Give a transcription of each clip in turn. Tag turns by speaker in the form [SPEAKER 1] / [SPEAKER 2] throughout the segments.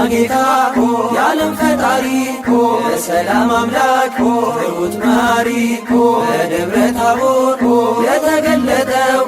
[SPEAKER 1] ጌታ የዓለም ፈጣሪ የሰላም አምላክ ትሑት መሐሪ በደብረ ታቦር የተገለጠው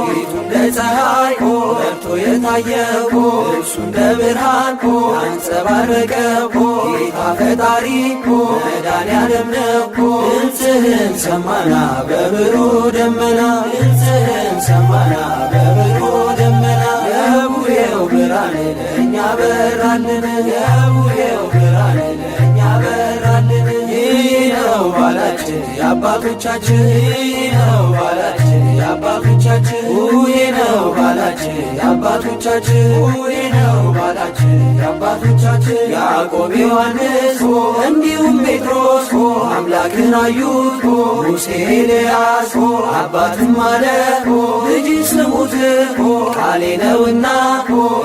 [SPEAKER 1] ፊቱ እንደ ፀሐይ በርቶ የታየው ልብሱ እንደ ብርሃን አንጸባረቀው ጌታ ፈጣሪ መድኃኔዓለም ነው። ድምፅህን ሰማና በብሩህ ደመና ድምፅህን ሰማና በብሩህ ደመና የቡሄው ብርሃን ለእኛ በራልን የቡሄው ብርሃን ለእኛ በራልን። ይህ ነው ባላችን የአባቶቻችን ይህ ነው ባላችን የአባቶቻችን ይህ ነው ባላችን የአባቶቻችን ይህ ነው ባላችን የአባቶቻችን ያዕቆብ ዮሐንስ እንዲሁም ጴጥሮስ አምላክን አዩት ሙሴ ኤልያስ አባትም አለ ልጅ ስሙት ቃሌ ነውና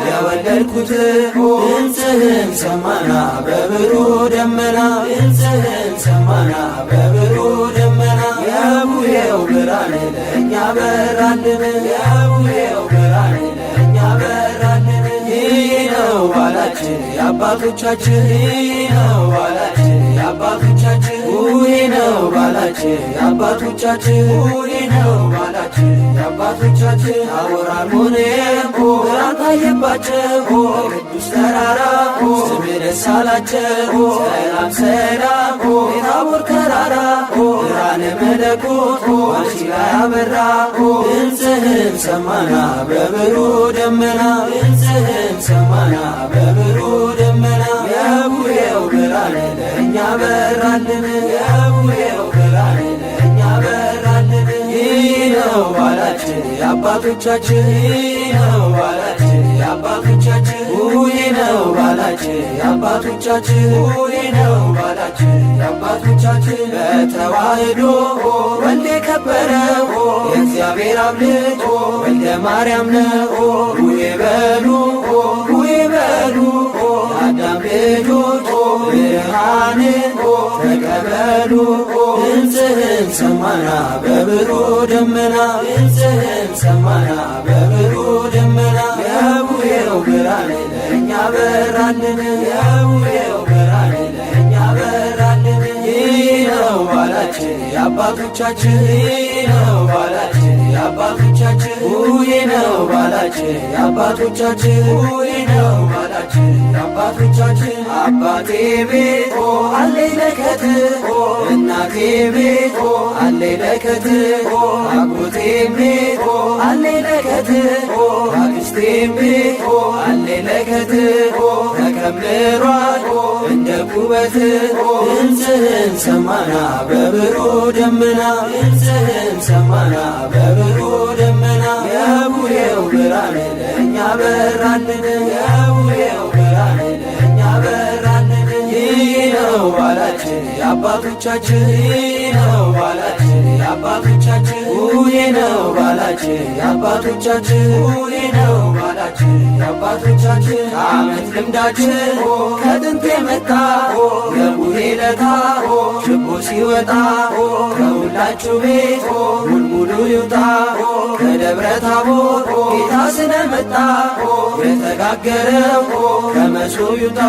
[SPEAKER 1] የወለድኩት። ድምፅህን ሰማና በብሩህ ደመና ድምፅህን ሰማና በብሩህ ደመና የቡሄው ብርሃን ለእኛ በራልን የቡሄው ብርሃን ለእኛ በራልን። ይህ ነው ባላችን የአባቶቻችን ይህ ነው ባላችን የአባቶቻችን ይህ ነው ባላችን የአባቶቻችን ይህ ነው ባላችን የአባቶቻችን ታቦር አርሞንዔም ብርሃን ታየባቸው ቅዱስ ተራራ ስም ደስ አላቸው ሰላም ሰላም የታቦር ተራራ ብርሃነ መለኮት አንቺ ላይ አበራ። ድምፅህን ሰማና በብሩህ ደመና ድምፅህን ሰማና በብሩህ ደመና የቡሄው ብርሃን ለእኛ በራልን የቡሄው ብርሃን ለእኛ በራልን። ይህ ነው ባላችን የአባቶቻችን ይህ ነው ባላችን የአባቶቻችን ይህ ነው ባላችን የአባቶቻችን ይህ ነው ባላችን የአባቶቻችን በተዋህዶ ወልድ የከበረው የእግዚአብሔር አብ ልጅ ወልደ ማርያም ነው። ውዬ በሉ ውዬ በሉ የአዳም ልጆች ብርሃንን ተቀበሉ። ድምፅህን ሰማና በብሩህ ደመና ድምፅህን ሰማና በብሩህ ደመና የቡሄው ብርሃን ለእኛ በራልን የቡሄው ብርሃን ለእኛ በራልን። ይህ ነው ባላችን የአባቶቻችን ይህ ነው ባላችን የአባቶቻችን ይህ ነው ባላችን የአባቶቻችን ይህ ነው ባላችን የአባቶቻችን አባቴ ቤት አለኝ ለከት እናቴ ቤት አለኝ ለከት አጎቴም ቤት አለኝ ለከት አክስቴም ቤት አለኝ ለከት ተከምሯል እንደ ኩበት። ድምፅህን ሰማና በብሩህ ደመና ድምፅህን ሰማና በብሩህ ደመና የቡሄው ብርሃን ለእኛ በራልን የቡሄው ብርሃን ለእኛ በራልን። ይህ ነው ባላችን የአባቶቻችን ይህ ነው ባላችን የአባቶቻችን ይህ ነው ባላችን የአባቶቻችን ይህ ነው ባላችን የአባቶቻችን ከዓመት ልምዳችን ከጥንት የመጣ የቡሄ ለታ ችቦ ሲወጣ ከሁላችሁ ቤት ሙልሙሉ ይውጣ ከደብረ ታቦር ጌታ ስለመጣ የተጋገረው ከመሶብ ይውጣ።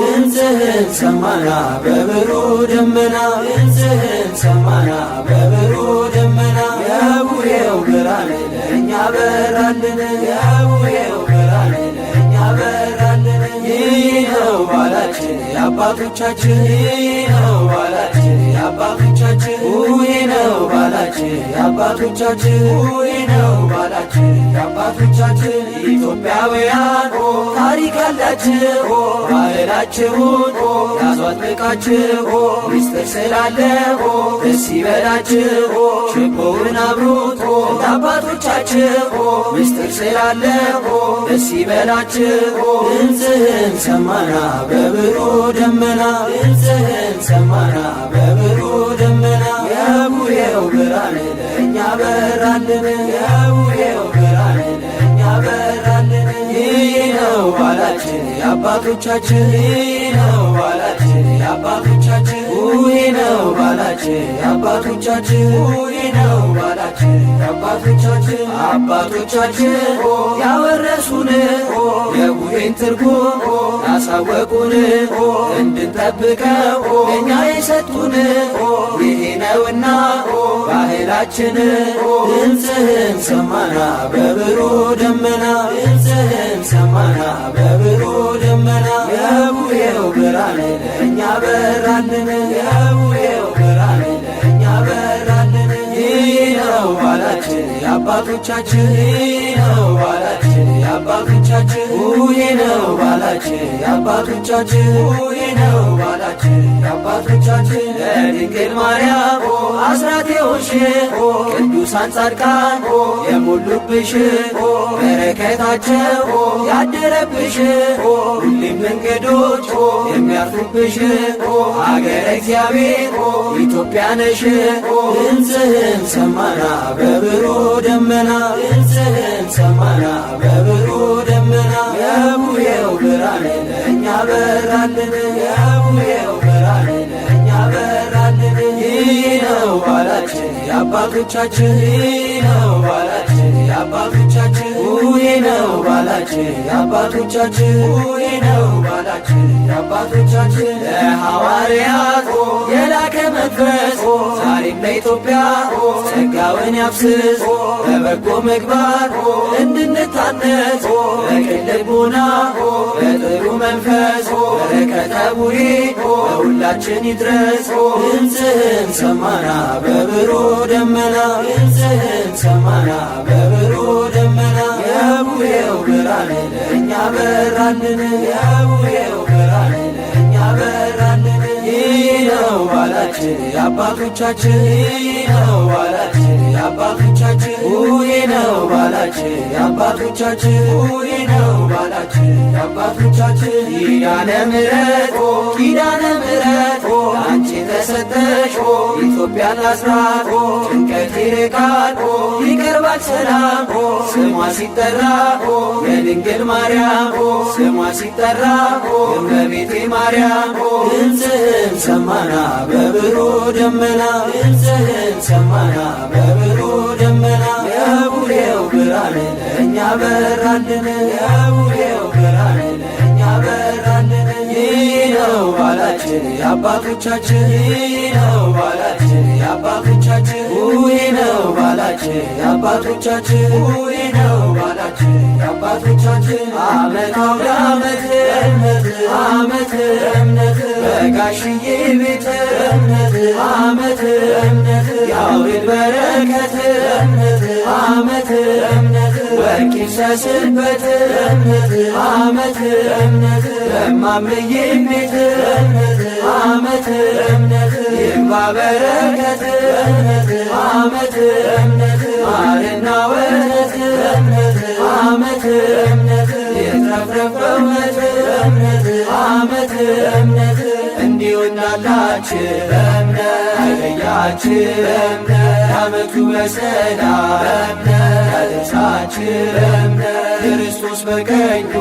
[SPEAKER 1] ድምፅህን ሰማና በብሩህ ደመና ድምፅህን ሰማና በብሩህ ደመና የቡሄው ብርሃን ለእኛ በራልን የቡሄው ብርሃን ለእኛ በራልን። ይህ ነው ባላችን የአባቶቻችን ይህ ነው ባላችን የአባቶቻችን ይህ ነው ባላችን የአባቶቻችን ይህ ነው ባላችን የአባቶቻችን ኢትዮጵያውያን ታሪክ ያላችሁ ባህላችሁን ያዙ አጥብቃችሁ ምስጢር ስላለው ደስ ይበላችሁ ችቦውን አብሩት እንደ አባቶቻችሁ ምስጢር ስላለው ደስ ይበላችሁ። ድምፅህን ሰማና በብሩህ ደመና ድምፅህን ሰማና በብሩህ ደመና የቡሄው ብርሃን ለእኛ በራልን የቡሄው ብርሃን ለእኛ በራልን። ይህ ነው ባላችን የአባቶቻችን ይህ ነው ባላችን የአባቶቻችን ይሄ ነው ባላችን የአባቶቻችን ይሄ ነው ባላችን የአባቶቻችን አባቶቻችን ያወረሱን የቡሄን ትርጉም ያሳወቁን እንድንጠብቀው እኛ የሰጡን ይሄ ነውና ባህላችን። ድምፅህን ሰማና በብሩህ ደመና ድምፅህን ሰማና በብሩህ ደመና የቡሄው ብርሃን ለእኛ በራልን የቡሄው ብርሃን ለእኛ በራልን። ይህ ነው ባላችን የአባቶቻችን ይህ ነው ባላችን የአባቶቻችን ይህ ነው ባላችን የአባቶቻችን ይህ ነው ባላችን የአባቶቻችን ለድንግል ማርያም አስራት የሆንሽ ቅዱሳን ጻድቃን የሞሉብሽ በረከታቸው ያደረብሽ ሁሌም እንግዶች የሚያርፉብሽ አገረ እግዚአብሔር ኢትዮጵያ ነሽ። ድምፅህን ሰማና በብሩህ ደመና ድምፅህን ሰማና በብሩህ ደመና የቡሄው ብርሃን ለእኛ በራልን የቡሄው ብርሃን ለእኛ በራልን። ይህ ነው ባላችን የአባቶቻችን ይህ ነው ባላችን የአባቶቻችን ይህ ነው ባላችን የአባቶቻችን ይህ ነው ባላችን የአባቶቻችን ለሐዋርያት የላከ መንፈስ ዛሬም ለኢትዮጵያ ጸጋውን ያፍስስ በበጎ ምግባር እንድንታነጽ በቅን ልቦና በጥሩ መንፈስ በረከተ ቡሄ ለሁላችን ይድረስ። ድምፅህን ሰማና በብሩህ ደመና ድምፅህን ሰማና በብሩህ ደመና የቡሄው ብርሃን ለእኛ በራልን የቡሄው ብርሃን ለእኛ በራልን። ይህ ነው ባላችን የአባቶቻችን ይህ ነው ባላችን የአባቶቻችን ይህ ነው ባላችን የአባቶቻችን ይህ ነው ባላችን የአባቶቻችን ኪዳነ ምሕረት ኪዳነ ምሕረት አንቺ ተሰጠሽ ኢትዮጵያን አስራት ጭንቀት ይርቃል ይቀርባል ሰላም ስሟ ሲጠራ የድንግል ማርያም ስሟ ሲጠራ እመቤቴ ማርያም። ድምፅህን ሰማና በብሩህ ደመና ድምፅህን ሰማና በብሩህ ደመና የቡሄው ብርሃን ለእኛ በራልን የቡሄው ብርሃን ለእኛ በራልን። ይህ ነው ባላችን የአባቶቻችን ይህ ነው ባላችን የአባቶቻችን ይህ ነው ባላችን የአባቶቻችን ይህ ነው ባላችን የአባቶቻችን ዓመት አውደ ዓመት እምነት ዓመት እምነት በጋሽዬ ቤት እምነት ዓመት እምነት ያውርድ በረከት እምነት ዓመት እምነት ወርቅ ይፍሰስበት እምነት ዓመት እምነት በማምዬ ቤት እምነት ዓመት እምነት ይግባ በረከት እምነት ዓመት እምነት ማርና ወተት እምነት ዓመት እምነት ይትረፍረፍ በእውነት እምነት ዓመት እምነት እንዲሁ እንዳላችን እምነት አይለያችን እምነት ዓመቱ በሰላም እምነት ያድርሳችን እምነት ክርስቶስ በቀኙ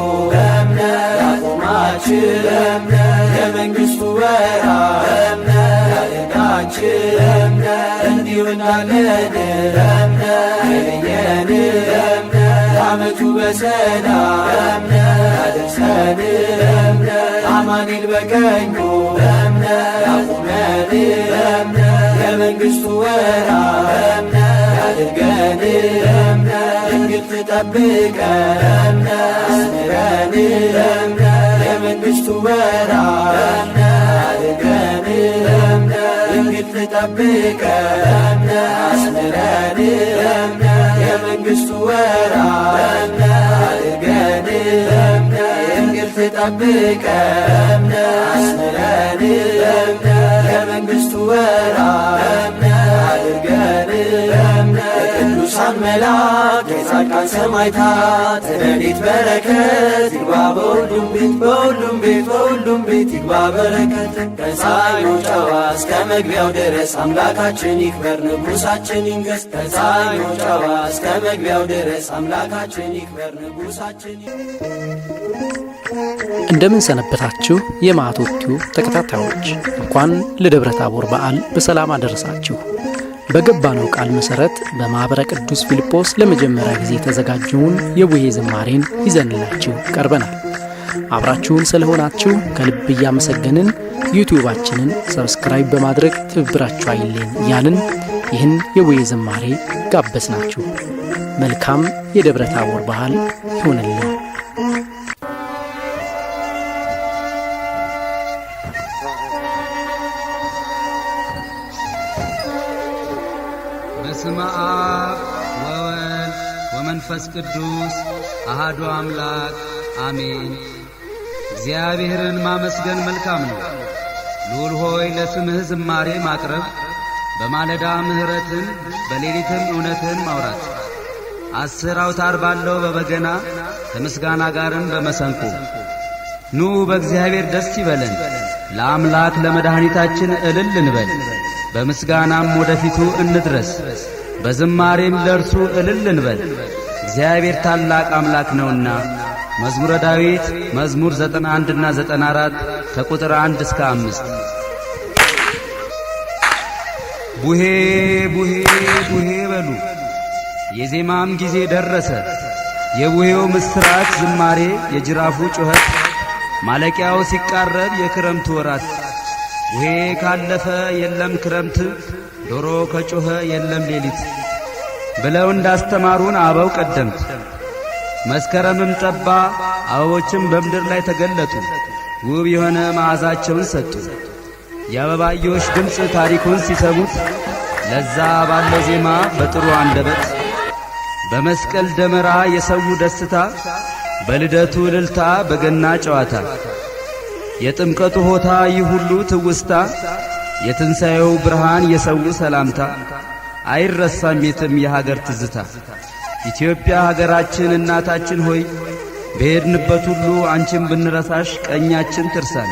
[SPEAKER 1] እምነት ያቆማችን እምነት የመንግሥቱ ወራሽ እምነት ያደርጋችን እምነት እንዲሁ እንዳለን እምነት አይለየን እምነት ዓመቱ በሰላም እምነት ያድርሰን እምነት አማኑኤል በቀኙ እምነት ያቁመን እምነት የመንግሥቱ ወራሽ እምነት ያድርገን እምነት ድንግል ትጠብቀን እምነት አስምረን እምነት የመንግሥቱ ወራሽ እምነት ያድርገን እምነት ድንግል ትጠብቀን እምነት አስምረን እምነት የመንግሥቱ ወራሽ እምነት ያድርገን እምነት ድንግል ትጠብቀን እምነት አስምረን እምነት የመንግሥቱ ወራሽ እምነት ያድርገን እምነት የቅዱሳን መላእክት የጻድቃን ሰማዕታት ረድኤት በረከት ይግባ በሁሉም ቤት በሁሉም ቤት በሁሉም ቤት ይግባ በረከት ከፀሐይ መውጫዋ እስከ መግቢያው ድረስ አምላካችን ይክበር ንጉሣችን ይንገስ። ከፀሐይ መውጫዋ እስከ መግቢያው ድረስ አምላካችን ይክበር ንጉሣችን
[SPEAKER 2] እንደምን ሰነበታችሁ የማዕቶቱ ተከታታዮች፣ እንኳን ለደብረ ታቦር በዓል በሰላም አደረሳችሁ። በገባነው ቃል መሰረት በማኅበረ ቅዱስ ፊልጶስ ለመጀመሪያ ጊዜ የተዘጋጀውን የቡሄ ዝማሬን ይዘንላችሁ ቀርበናል። አብራችሁን ስለሆናችሁ ከልብ እያመሰገንን ዩቲዩባችንን ሰብስክራይብ በማድረግ ትብብራችሁ አይለኝ እያልን ይህን የቡሄ ዝማሬ ጋበዝናችሁ። መልካም የደብረ ታቦር በዓል ይሁንልን።
[SPEAKER 3] በስመ አብ ወወልድ ወመንፈስ ቅዱስ አሐዱ አምላክ አሜን። እግዚአብሔርን ማመስገን መልካም ነው። ልዑል ሆይ ለስምህ ዝማሬ ማቅረብ፣ በማለዳ ምሕረትን በሌሊትም እውነትን ማውራት፣ 10 አውታር ባለው በበገና ከምስጋና ጋርም በመሰንቆ ኑ በእግዚአብሔር ደስ ይበለን፣ ለአምላክ ለመድኃኒታችን እልል እንበል። በምስጋናም ወደፊቱ እንድረስ፣ በዝማሬም ለእርሱ እልል እንበል። እግዚአብሔር ታላቅ አምላክ ነውና። መዝሙረ ዳዊት መዝሙር 91 እና 94 ከቁጥር 1 እስከ 5። ቡሄ ቡሄ ቡሄ በሉ፣ የዜማም ጊዜ ደረሰ። የቡሄው ምስራች ዝማሬ፣ የጅራፉ ጩኸት፣ ማለቂያው ሲቃረብ የክረምቱ ወራት። ቡሄ ካለፈ የለም ክረምት፣ ዶሮ ከጮኸ የለም ሌሊት ብለው እንዳስተማሩን አበው ቀደምት። መስከረምም ጠባ፣ አበቦችም በምድር ላይ ተገለጡ፣ ውብ የሆነ መዓዛቸውን ሰጡ። የአበባዮሽ ድምፅ ታሪኩን ሲሰሙት፣ ለዛ ባለው ዜማ በጥሩ አንደበት፣ በመስቀል ደመራ የሰው ደስታ፣ በልደቱ እልልታ በገና ጨዋታ፣ የጥምቀቱ ሆታ ይህ ሁሉ ትውስታ፣ የትንሣኤው ብርሃን የሰው ሰላምታ፣ አይረሳም የትም የሀገር ትዝታ። ኢትዮጵያ ሀገራችን እናታችን ሆይ፣ በሄድንበት ሁሉ አንቺን ብንረሳሽ ቀኛችን ትርሳን።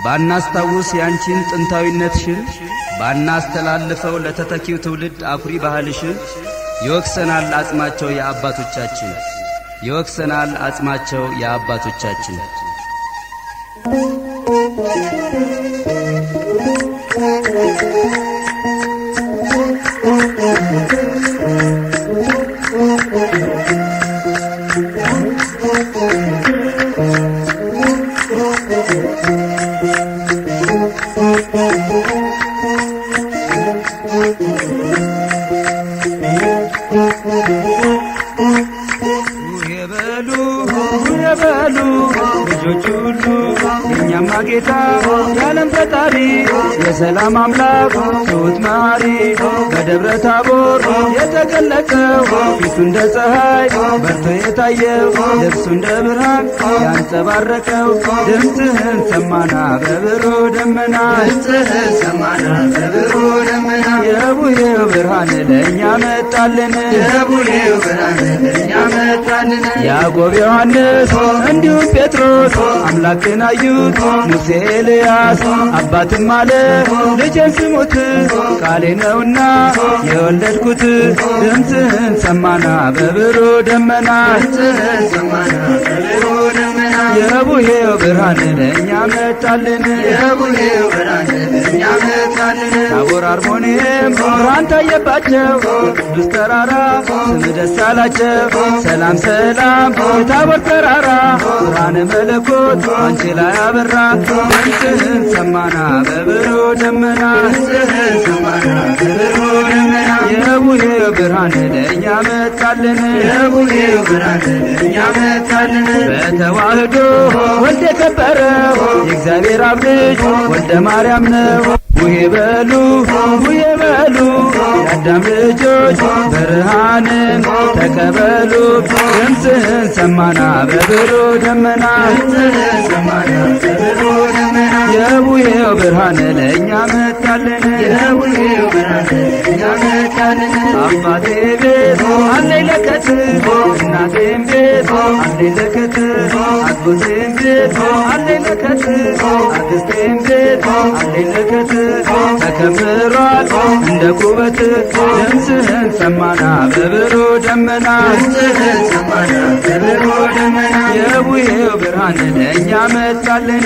[SPEAKER 3] ባናስታውስ ያንቺን ጥንታዊነትሽን፣ ባናስተላልፈው ለተተኪው ትውልድ አኩሪ ባህልሽን፣ ይወክሰናል አጽማቸው የአባቶቻችን፣ ይወክሰናል አጽማቸው የአባቶቻችን። የበሉ ልጆች ሁሉ የኛማ ጌታ የዓለም ፈጣሪ የሰላም አምላክ ትሑት መሐሪ በደብረ ታቦር የተገለጠው ፊቱ እንደ ፀሐይ በርቶ የታየው ልብሱ እንደ ብርሃን ያንጸባረቀው ድምፅህን ሰማና በብሩህ ደመና ድምፅህን ሰማና በብሩህ ደመና የቡሄው ብርሃን ለእኛ መጣልን የቡሄው ብርሃን ለእኛ መጣልን ያዕቆብ ዮሐንስ እንዲሁም ጴጥሮስ አምላክን አዩት ሙሴ ኤልያስ አባትም አለ ልጄን ስሙት ቃሌ ነውና የወለድኩት ድምፅህን ሰማና በብሩህ ደመና ድምፅህን ሰማና በብሩህ ደመና የቡሄው ብርሃን ለእኛ መጣልን የቡሄው ብርሃን ለእኛ መጣልን ታቦር አርሞንኤም ብርሃን ታየባቸው ቅዱስ ተራራ ስም ደስ አላቸው ሰላም ሰላም የታቦር ተራራ ብርሃነ መለኮት አንቺ ላይ አበራ ድምፅህን ሰማና በብሩህ ደመና ድምፅህን ሰማና በብሩህ ደመና የቡሄው ብርሃን ለእኛ መጣልን የቡሄው ብርሃን ለእኛ መጣልን በተዋህዶ ወልድ የከበረው የእግዚአብሔር አብ ልጅ ወልደ ማርያም ነው። ቡሄ በሉ ቡሄ በሉ የአዳም ልጆች ብርሃንን ተቀበሉ ድምፅህን ሰማና በብሩህ ደመና ድምፅህን ሰማና በብሩህ ደመና የቡሄው ብርሃን ለእኛ መጣልን የቡሄው ብርሃን ለእኛ መጣልን አባቴ ቤት አለኝ ለከት እናቴም ቤት አለኝ ለከት አጎቴም ቤት አለኝ ለከት አክስቴም ቤት አለኝ ለከት ተከምሯል እንደ ኩበት ድምፅህን ሰማና በብሩህ ደመና የቡሄው ብርሃን ለእኛ መጣልን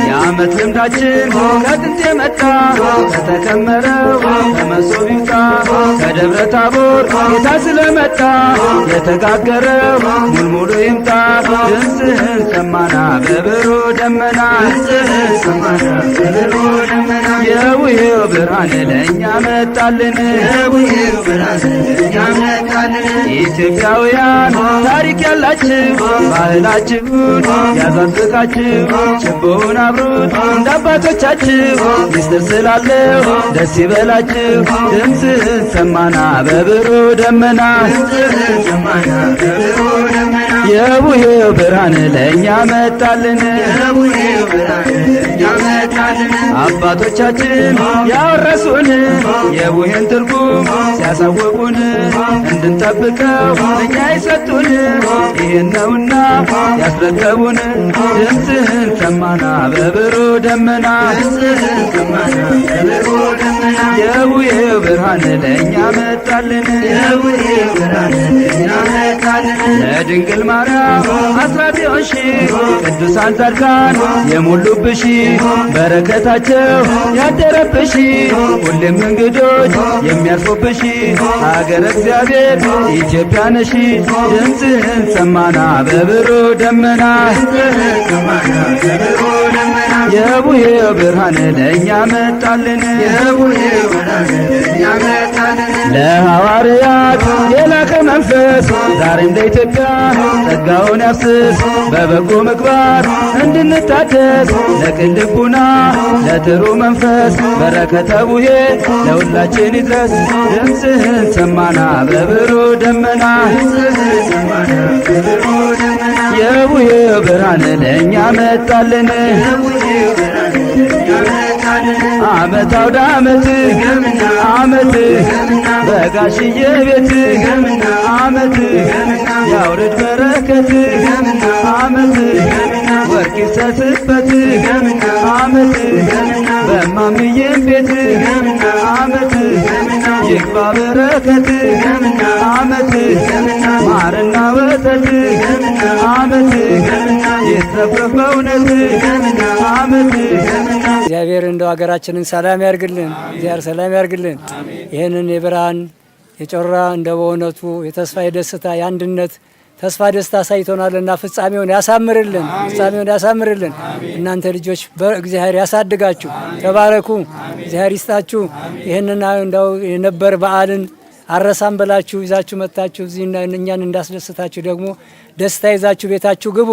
[SPEAKER 3] የዓመት ልምዳችን ከጥንት የመጣ ከተከመረው ከመሶብ ይውጣ ከደብረ ታቦር ጌታ ስለመጣ የተጋገረው ሙልሙሉ ይምጣ ድምፅህን ሰማና በብሩህ ደመና የቡሄው ብርሃን ለእኛ መጣልን ኢትዮጵያውያን ታሪክ ያላችሁ ባህላችሁን ያዛዝቃችሁ ችቦውን አብሩት እንደ አባቶቻችሁ ሚስጥር ስላለው ደስ ይበላችሁ ድምፅህን ሰማና በብሩህ ደመና የቡሄው ብርሃን ለእኛ መጣልን አባቶቻችን ያወረሱን የቡሄን ትርጉም ሲያሳወቁን እንድንጠብቀው እኛ ይሰጡን ይህን ነውና ያስረከቡን ድምፅህን ሰማና በብሩህ ደመና የቡሄው ብርሃን ለእኛ መጣልን ለድንግል ማርያም አስራት የሆንሽ ቅዱሳን ጻድቃን የሞሉብሽ በረከታቸው ያደረብሽ ሁሌም እንግዶች የሚያርፉብሽ ሀገረ እግዚአብሔር ኢትዮጵያ ነሽ ድምፅህን ሰማና በብሩህ ደመና የቡሄው ብርሃን ለእኛ መጣልን ለሐዋርያት የላከ መንፈስ ዛሬም ለኢትዮጵያ ጸጋውን ያፍስስ በበጎ ምግባር እንድንታደስ ለቅን ልቡና ለጥሩ መንፈስ በረከተ ቡሄ ለሁላችን ይድረስ ድምፅህን ሰማና በብሩህ ደመና የቡሄው ብርሃን ለእኛ መጣልን ዓመት አውደ ዓመት ዓመት በጋሽዬ ቤት ዓመት ያውርድ በረከት ዓመት ወርቅ ይሰስበት ዓመት በማምዬም ቤት ዓመት ይግባ በረከት ዓመት ማርና ወተት ዓመት ይትረፍረፍ በእውነት ዓመት
[SPEAKER 4] እግዚአብሔር እንደው ሀገራችንን ሰላም ያርግልን። እግዚአብሔር ሰላም ያርግልን። ይህንን የብርሃን የጮራ እንደ በእውነቱ የተስፋ የደስታ የአንድነት ተስፋ ደስታ አሳይቶናልና ፍጻሜውን ያሳምርልን። ፍጻሜውን ያሳምርልን። እናንተ ልጆች በእግዚአብሔር ያሳድጋችሁ። ተባረኩ። እግዚአብሔር ይስጣችሁ። ይህንን እንደው የነበር በዓልን አረሳም ብላችሁ ይዛችሁ መጣችሁ እዚህ እኛን እንዳስደስታችሁ ደግሞ ደስታ ይዛችሁ ቤታችሁ ግቡ።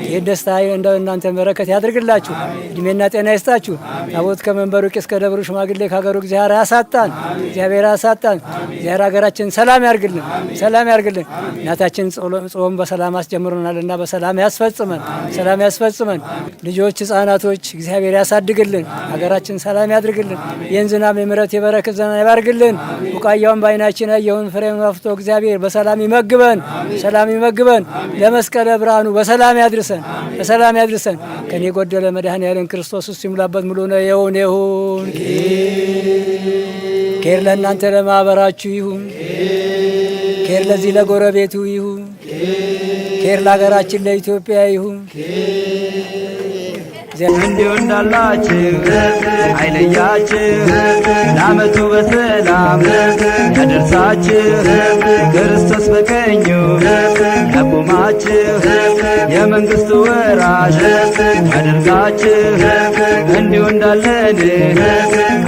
[SPEAKER 4] ይህ ደስታ እንደው እናንተ በረከት ያድርግላችሁ። እድሜና ጤና ይስጣችሁ። ታቦት ከመንበሩ ቄስ ከደብሩ ሽማግሌ ከሀገሩ እግዚአብሔር ያሳጣን። እግዚአብሔር ያሳጣን። እግዚአብሔር ሀገራችን ሰላም ያርግልን። ሰላም ያርግልን። እናታችን ጾም በሰላም አስጀምሮናልና በሰላም ያስፈጽመን። ሰላም ያስፈጽመን። ልጆች ህፃናቶች እግዚአብሔር ያሳድግልን። ሀገራችን ሰላም ያድርግልን። ይህን ዝናብ የምሕረት የበረከት ዘመን ያባርግልን። ቡቃያውን በዓይናችን ያየውን ፍሬውን አፍርቶ እግዚአብሔር በሰላም ይመግበን። ሰላም ይመግበን። ለመስቀለ ብርሃኑ በሰላም ያድርሰን። በሰላም ያድርሰን። ከኔ ጎደለ መድኃኔዓለም ክርስቶስ እሱ ይሙላበት ሙሉ ነው ይሁን ይሁን። ኬር ለእናንተ ለማህበራችሁ ይሁን። ኬር ለዚህ ለጎረቤቱ ይሁን። ኬር ለሀገራችን ለኢትዮጵያ ይሁን።
[SPEAKER 3] እንዲሁ እንዳላችሁ አይለያችሁ ለዓመቱ በሰላም ያደርሳችሁ ክርስቶስ በቀኙ ያቁማችሁ የመንግሥቱ ወራሽ ያደርጋችሁ እንዲሁ እንዳለን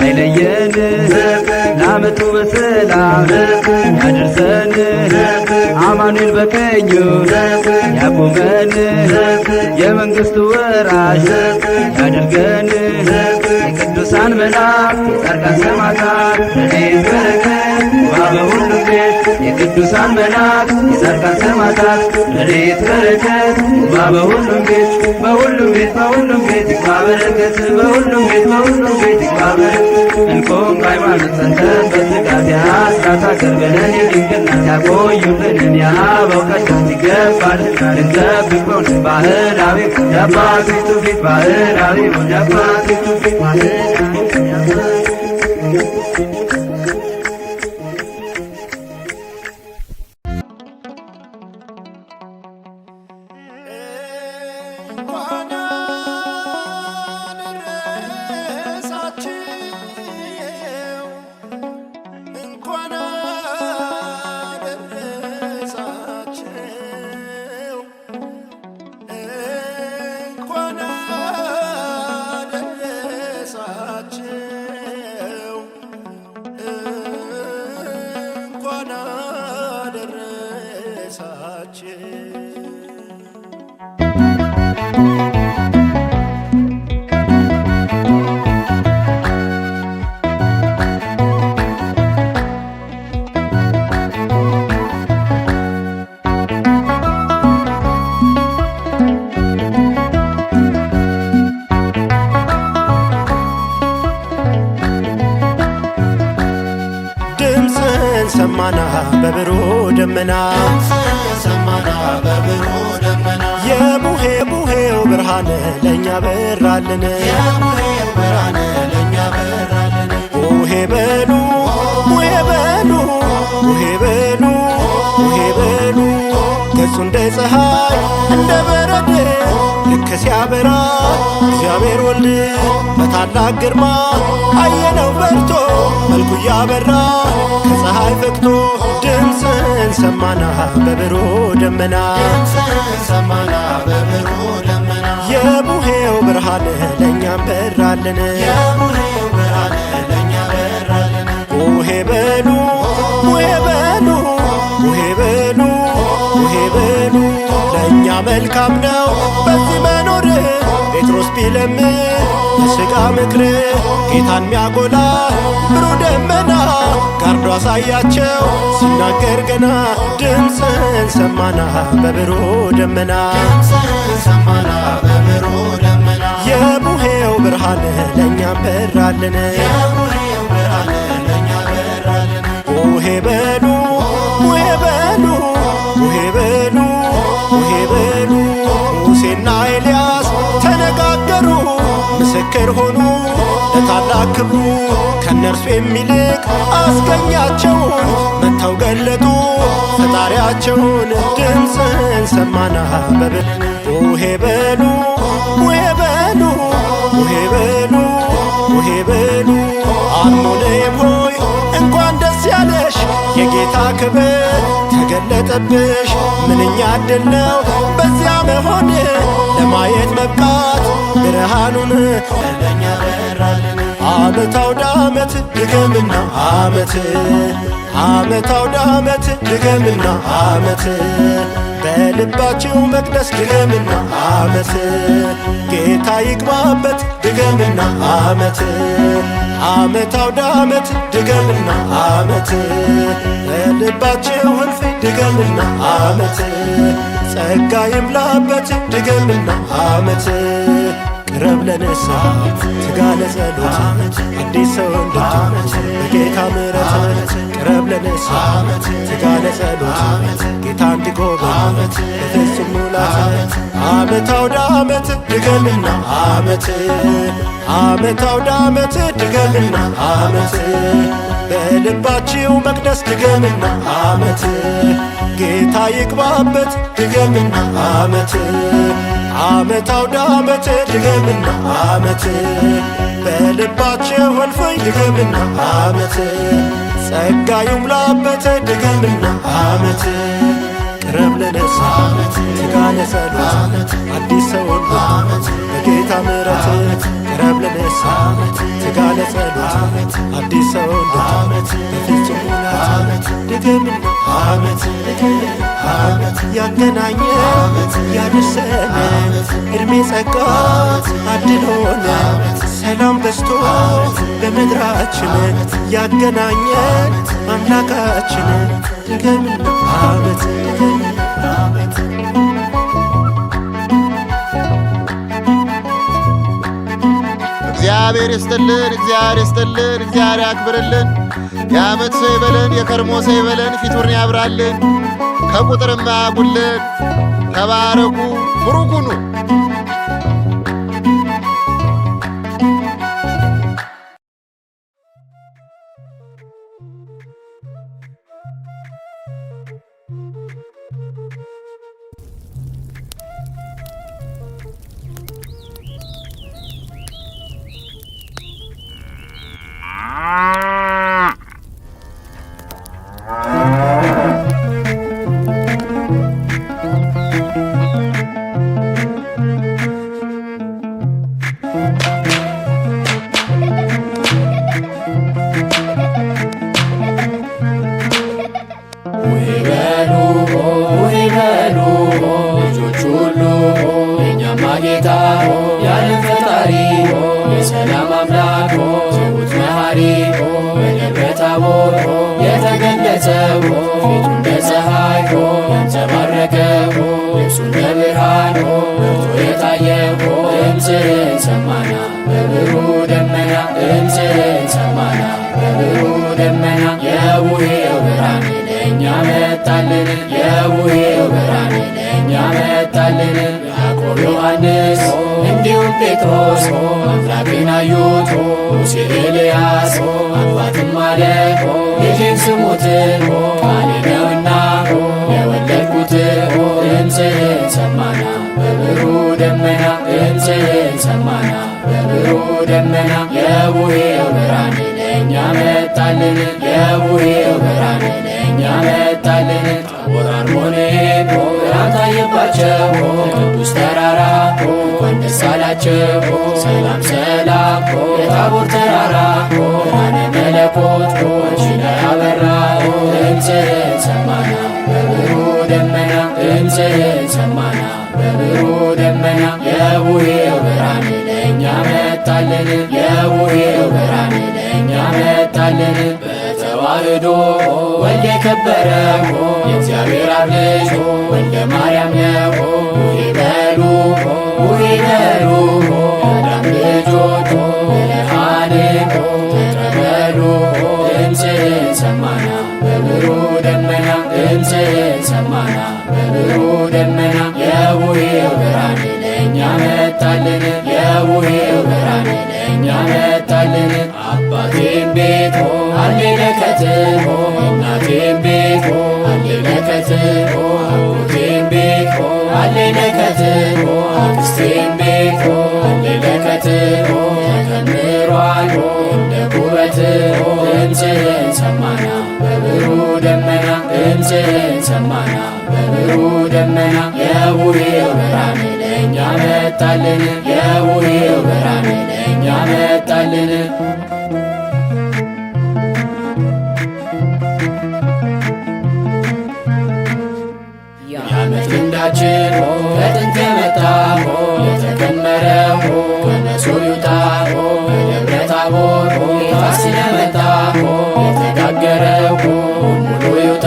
[SPEAKER 3] አይለየን ለዓመቱ በሰላም ያደርሰን አማኑኤል በቀኙ ያቁመን የመንግሥቱ ወራሽ ያድርገን የቅዱሳን መላእክት የጻድቃን ሰማዕታት ረድኤት በረከት በሁሉ ቤት የቅዱሳን መላእክት የጻድቃን ሰማዕታት ረድኤት በረከት በሁሉም ቤት በሁሉም ቤት በሁሉም ቤት ይግባ በረከት በሁሉም ቤት በሁሉም ቤት ይግባ በረከት እንቆም በሃይማኖት ጸንተን በትጋት የአስራት አገር ብለን የድንግልናት ያቆዩልን የአበው ቀደምት ይገባልና ልንጠብቀው ባህላዊ የአባቶች ትውፊት ባህላዊ የአባቶች ትውፊት ባህላዊ
[SPEAKER 5] ሰማና በብሩህ ደመና የቡሄ ቡሄው ብርሃን ለኛ በራልን ቡሄ በሉ ቡሄ በሉ ቡሄ በሉ ቡሄ በሉ ገጹ እንደ ፀሐይ እንደ በረድ ልክ ሲያበራ እግዚአብሔር ወልድ በታላቅ ግርማ አየነው በርቶ መልኩ ያበራ ከፀሐይ ፈክቶ ድምፅን ሰማና በብሩህ ደመና የቡሄው ብርሃን ለእኛም በራልን ቡሄ በሉ ቡሄ በሉ ቡሄ በሉ ቡሄ በሉ ለእኛ መልካም ነው በዚህ መኖር ጴጥሮስ ቢለምን በሥጋ ምክር ጌታን ሚያጎላ ብሩህ ደመና ጋርዶ አሳያቸው ሲናገር ገና ድምፅን ሰማና በብሩህ ደመና የቡሄው ብርሃን ለእኛም በራልን ቡሄ በሉ ቡሄ በሉ ቡሄ በሉ ቡሄ በሉ ሙሴና ኤልያስ ተነጋገሩ ምስክር ሆኑ ለታላቅ ክብሩ ከነርሱ የሚልቅ አስገኛቸውን መጥተው ገለጡ ፈጣሪያቸውን ድምፅን ሰማና ቡሄ በሉ ቡሄ በሉ ቡሄ በሉ ቡሄ በሉ አርሞንዔም ሆይ እንኳን ደስ ያለሽ የጌታ ክብር ተገለጠብሽ ምንኛ ዕድል ነው በዚያ መሆን ለማየት መብቃት ብርሃኑን ለኛ በራልን ዓመት አውደ ዓመት ድገምና ዓመት ዓመት አውደ ዓመት ድገምና ዓመት በልባችሁ መቅደስ ድገምና ዓመት ጌታ ይግባበት ድገምና ዓመት ዓመት አውደ ዓመት ድገምና ዓመት በልባችሁ እልፍኝ ድገምና ዓመት ጸጋ ይምላበት ድገምና ዓመት ቅረብ ለንስሐ ትጋ ለጸሎት አዲስ ሰው እንድትሆን በጌታ ምሕረት ቅረብ ለንስሐ ትጋ ለጸሎት ጌታ እንዲጎበኝ በፍጹም ሙላት ዓመት አውደ ዓመት ድገምና ዓመት ዓመት አውደ ዓመት ድገምና ዓመት በልባችሁ መቅደስ ድገምና ዓመት ጌታ ይግባበት ድገምና ዓመት ዓመት አውደ ዓመት ድገምና ዓመት በልባችሁ እልፍኝ ድገምና ዓመት ጸጋ ይሙላበት ድገምና ዓመት ቅረብ ለንስሐ ትጋ ለጸሎት አዲስ ሰው በጌታ ምሕረት ቅረብ ለንስሐ ትጋ ለጸሎት አዲስ ሰው በፍጹም ሙላት ድገምና ዓመት ያገናኘ ያደሰነ ዕድሜ ጸጋ አድሎን ሰላም በስቶ በምድራችን ያገናኘን አምላካችን ድገምና ዓመት
[SPEAKER 6] እግዚአብሔር ይስጥልን፣ እግዚአብሔር ይስጥልን፣ እግዚአብሔር ያክብርልን። የዓመት ሰው ይበለን፣ የከርሞ ሰው ይበለን፣ ፊቱን ያብራልን፣ ከቁጥርም አያጉልን። ተባረኩ፣ ብሩክ ሁኑ።
[SPEAKER 1] ታቦር የተገለጸው ፊቱ እንደ ፀሐይ ያንጸባረቀው ልብሱ እንደ ብርሃን በርቶ የታየው ድምፅህን ሰማና በብሩህ ደመና ድምፅህን ሰማና በብሩህ ደመና የቡሄው ብርሃን ለእኛ መጣልን የቡሄው ብርሃን ለእኛ መጣልን ያዕቆብ ዮሐንስ እንዲሁም ጴጥሮስ አምላክን አዩት ሙሴ ኤልያስ አባትም አለ ልጅን ስሙት ቃሌ ነውና የወለድኩት ድምፅህን ሰማና በብሩህ ደመና ድምፅህን ሰማና በብሩህ ደመና የቡሄው ብርሃን ለእኛ መጣልን የቡሄው ብርሃን ለእኛ መጣልን ታቦር አርሞንዔም ብርሃን ታየባቸው ቅዱስ ተራራ እንኳን ደስ አላቸው ሰላም ሰላም የታቦር ተራራ ብርሃነ መለኮት አንቺ ላይ አበራ ድምፅህን ሰማና በብሩህ ደመና ድምፅህን ሰማና በብሩህ ደመና የቡሄው ብርሃን ለእኛ መጣልን የቡሄው ብርሃን ለእኛ መጣልን በተዋህዶ ወልድ የከበረው የእግዚአብሔር አብ ልጅ ወልደ ማርያም ነው ቡሄ በሉ ቡሄ በሉ የአዳም ልጆች ብርሃንን ተቀበሉ ድምፅህን ሰማና በብሩህ ደመና ድምፅህን ሰማና በብሩህ ደመና የቡሄው ብርሃን ለእኛ መጣልን የቡሄው ብርሃን ለእኛ መጣልን አባቴም ቤት አለ ለከት እናቴም ቤት አለ ለከት አጎቴም ቤት አለ ለከት አክስቴም ቤት አለ ለከት ተከምሯል እንደ ኩበት ድምፅህን ሰማና በብሩህ ደመና ድምፅህን ሰማና በብሩህ ደመና የቡሄው ብርሃን ለእኛ መጣልን የቡሄው ብርሃን ለእኛ መጣልን የዓመት ልምዳችን ከጥንት የመጣ የተከመረው ከመሶብ ይውጣ በደብረ ታቦር ጌታ ስለመጣ የተጋገረው ሙሉ ይውጣ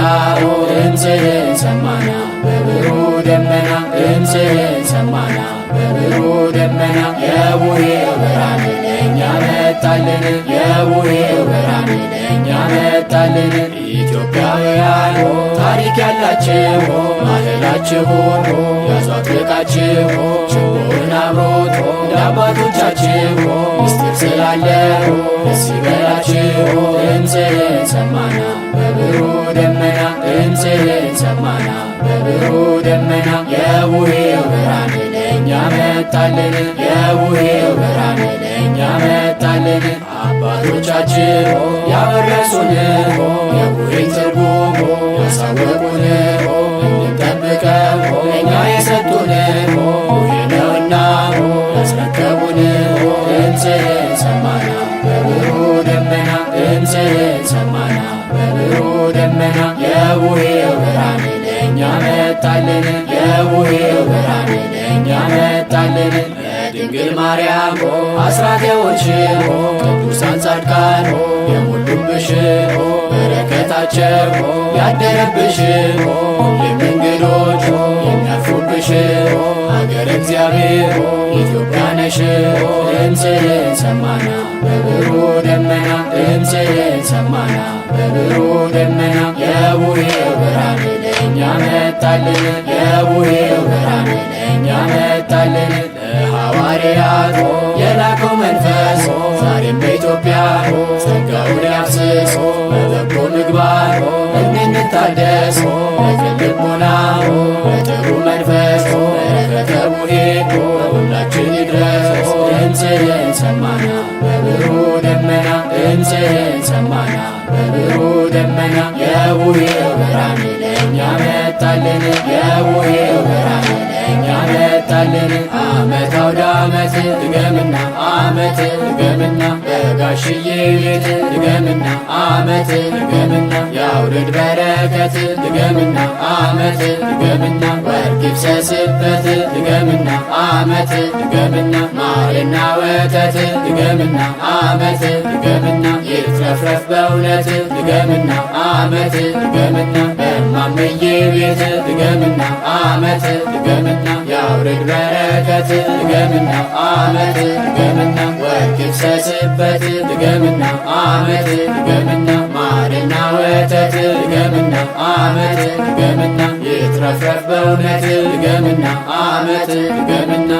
[SPEAKER 1] ድምፅህን ሰማና በብሩህ ደመና ድምፅህን ሰማና በብሩህ ደመና የቡሄው ብርሃን ለእኛ መጣልን የቡሄው ብርሃን ለእኛ መጣልን ኢትዮጵያውያን ታሪክ ያላችሁ ማህላችሁን ያዙ አጥብቃችሁ ችቦውን አብሮት እንደ አባቶቻችሁ ምስጢር ስላለው ደስ ይበላችሁ ድምፅህን ሰማና በብሩህ ደመና ድምፅህን ሰማና በብሩህ ደመና የቡሄው ብርሃን ለእኛ መጣልን የቡሄው ብርሃን ለእኛ መጣልን አባቶቻችን ያወረሱን የቡሄ ትርጉም ያሳወቁን እንድንጠብቀው እኛ የሰጡን ቡሄ ነውና ያስረከቡን ድምፅህን ሰማና በብሩህ ደመና ድምፅህን ሰማና በብሩህ ደመና የቡሄው ብርሃን ለእኛ መጣልን የቡሄው ብርሃን ለእኛ መጣልን ድንግል ማርያም አስራት የሆንሽው ቅዱሳን ጻድቃን የሞሉብሽ በረከታቸው ያደረብሽ ሁሌም እንግዶች የሚያርፉብሽ ሀገረ እግዚአብሔር ኢትዮጵያ ነሽ ድምፅህን ሰማና በብሩህ ደመና ድምፅህን ሰማና በብሩህ ደመና የቡሄው ብርሃን ለእኛ መጣልን የቡሄው ብርሃን ለእኛ መጣልን ለሐዋርያት የላከው መንፈስ ዛሬም በኢትዮጵያ ጸጋውን ያፍስስ በበጎ ምግባር እንድንታደስ በቅን ልቦና በጥሩ መንፈስ በረከተ ቡሄ በሁላችን ይድረስ ድምፅህን ሰማና በብሩህ ደመና ድምፅህን ሰማና በብሩህ ደመና የቡሄው ብርሃን ለእኛ መጣልን የቡሄው ብርሃን ለእኛ መጣልን ዓመት አውደ ዓመት ድገምና ዓመት ድገምና የጋሽዬ ቤት ድገምና አመት ድገምና ያውርድ በረከት ድገምና አመት ድገምና ወርቅ ይፍሰስበት ድገምና አመት ድገምና ማርና ወተት ድገምና አመት ድገምና ይትረፍረፍ በእውነት ድገምና አመት ድገምና በማመዬ ቤት ድገምና አመት ድገምና ያውርድ በረከት ድገምና አመት ድገምና ወርቅ ይፍሰስበት ድገምና አመት ድገምና ማርና ወተት ድገምና አመት ድገምና ይትረፍረፍ በእውነት ድገምና አመት ድገምና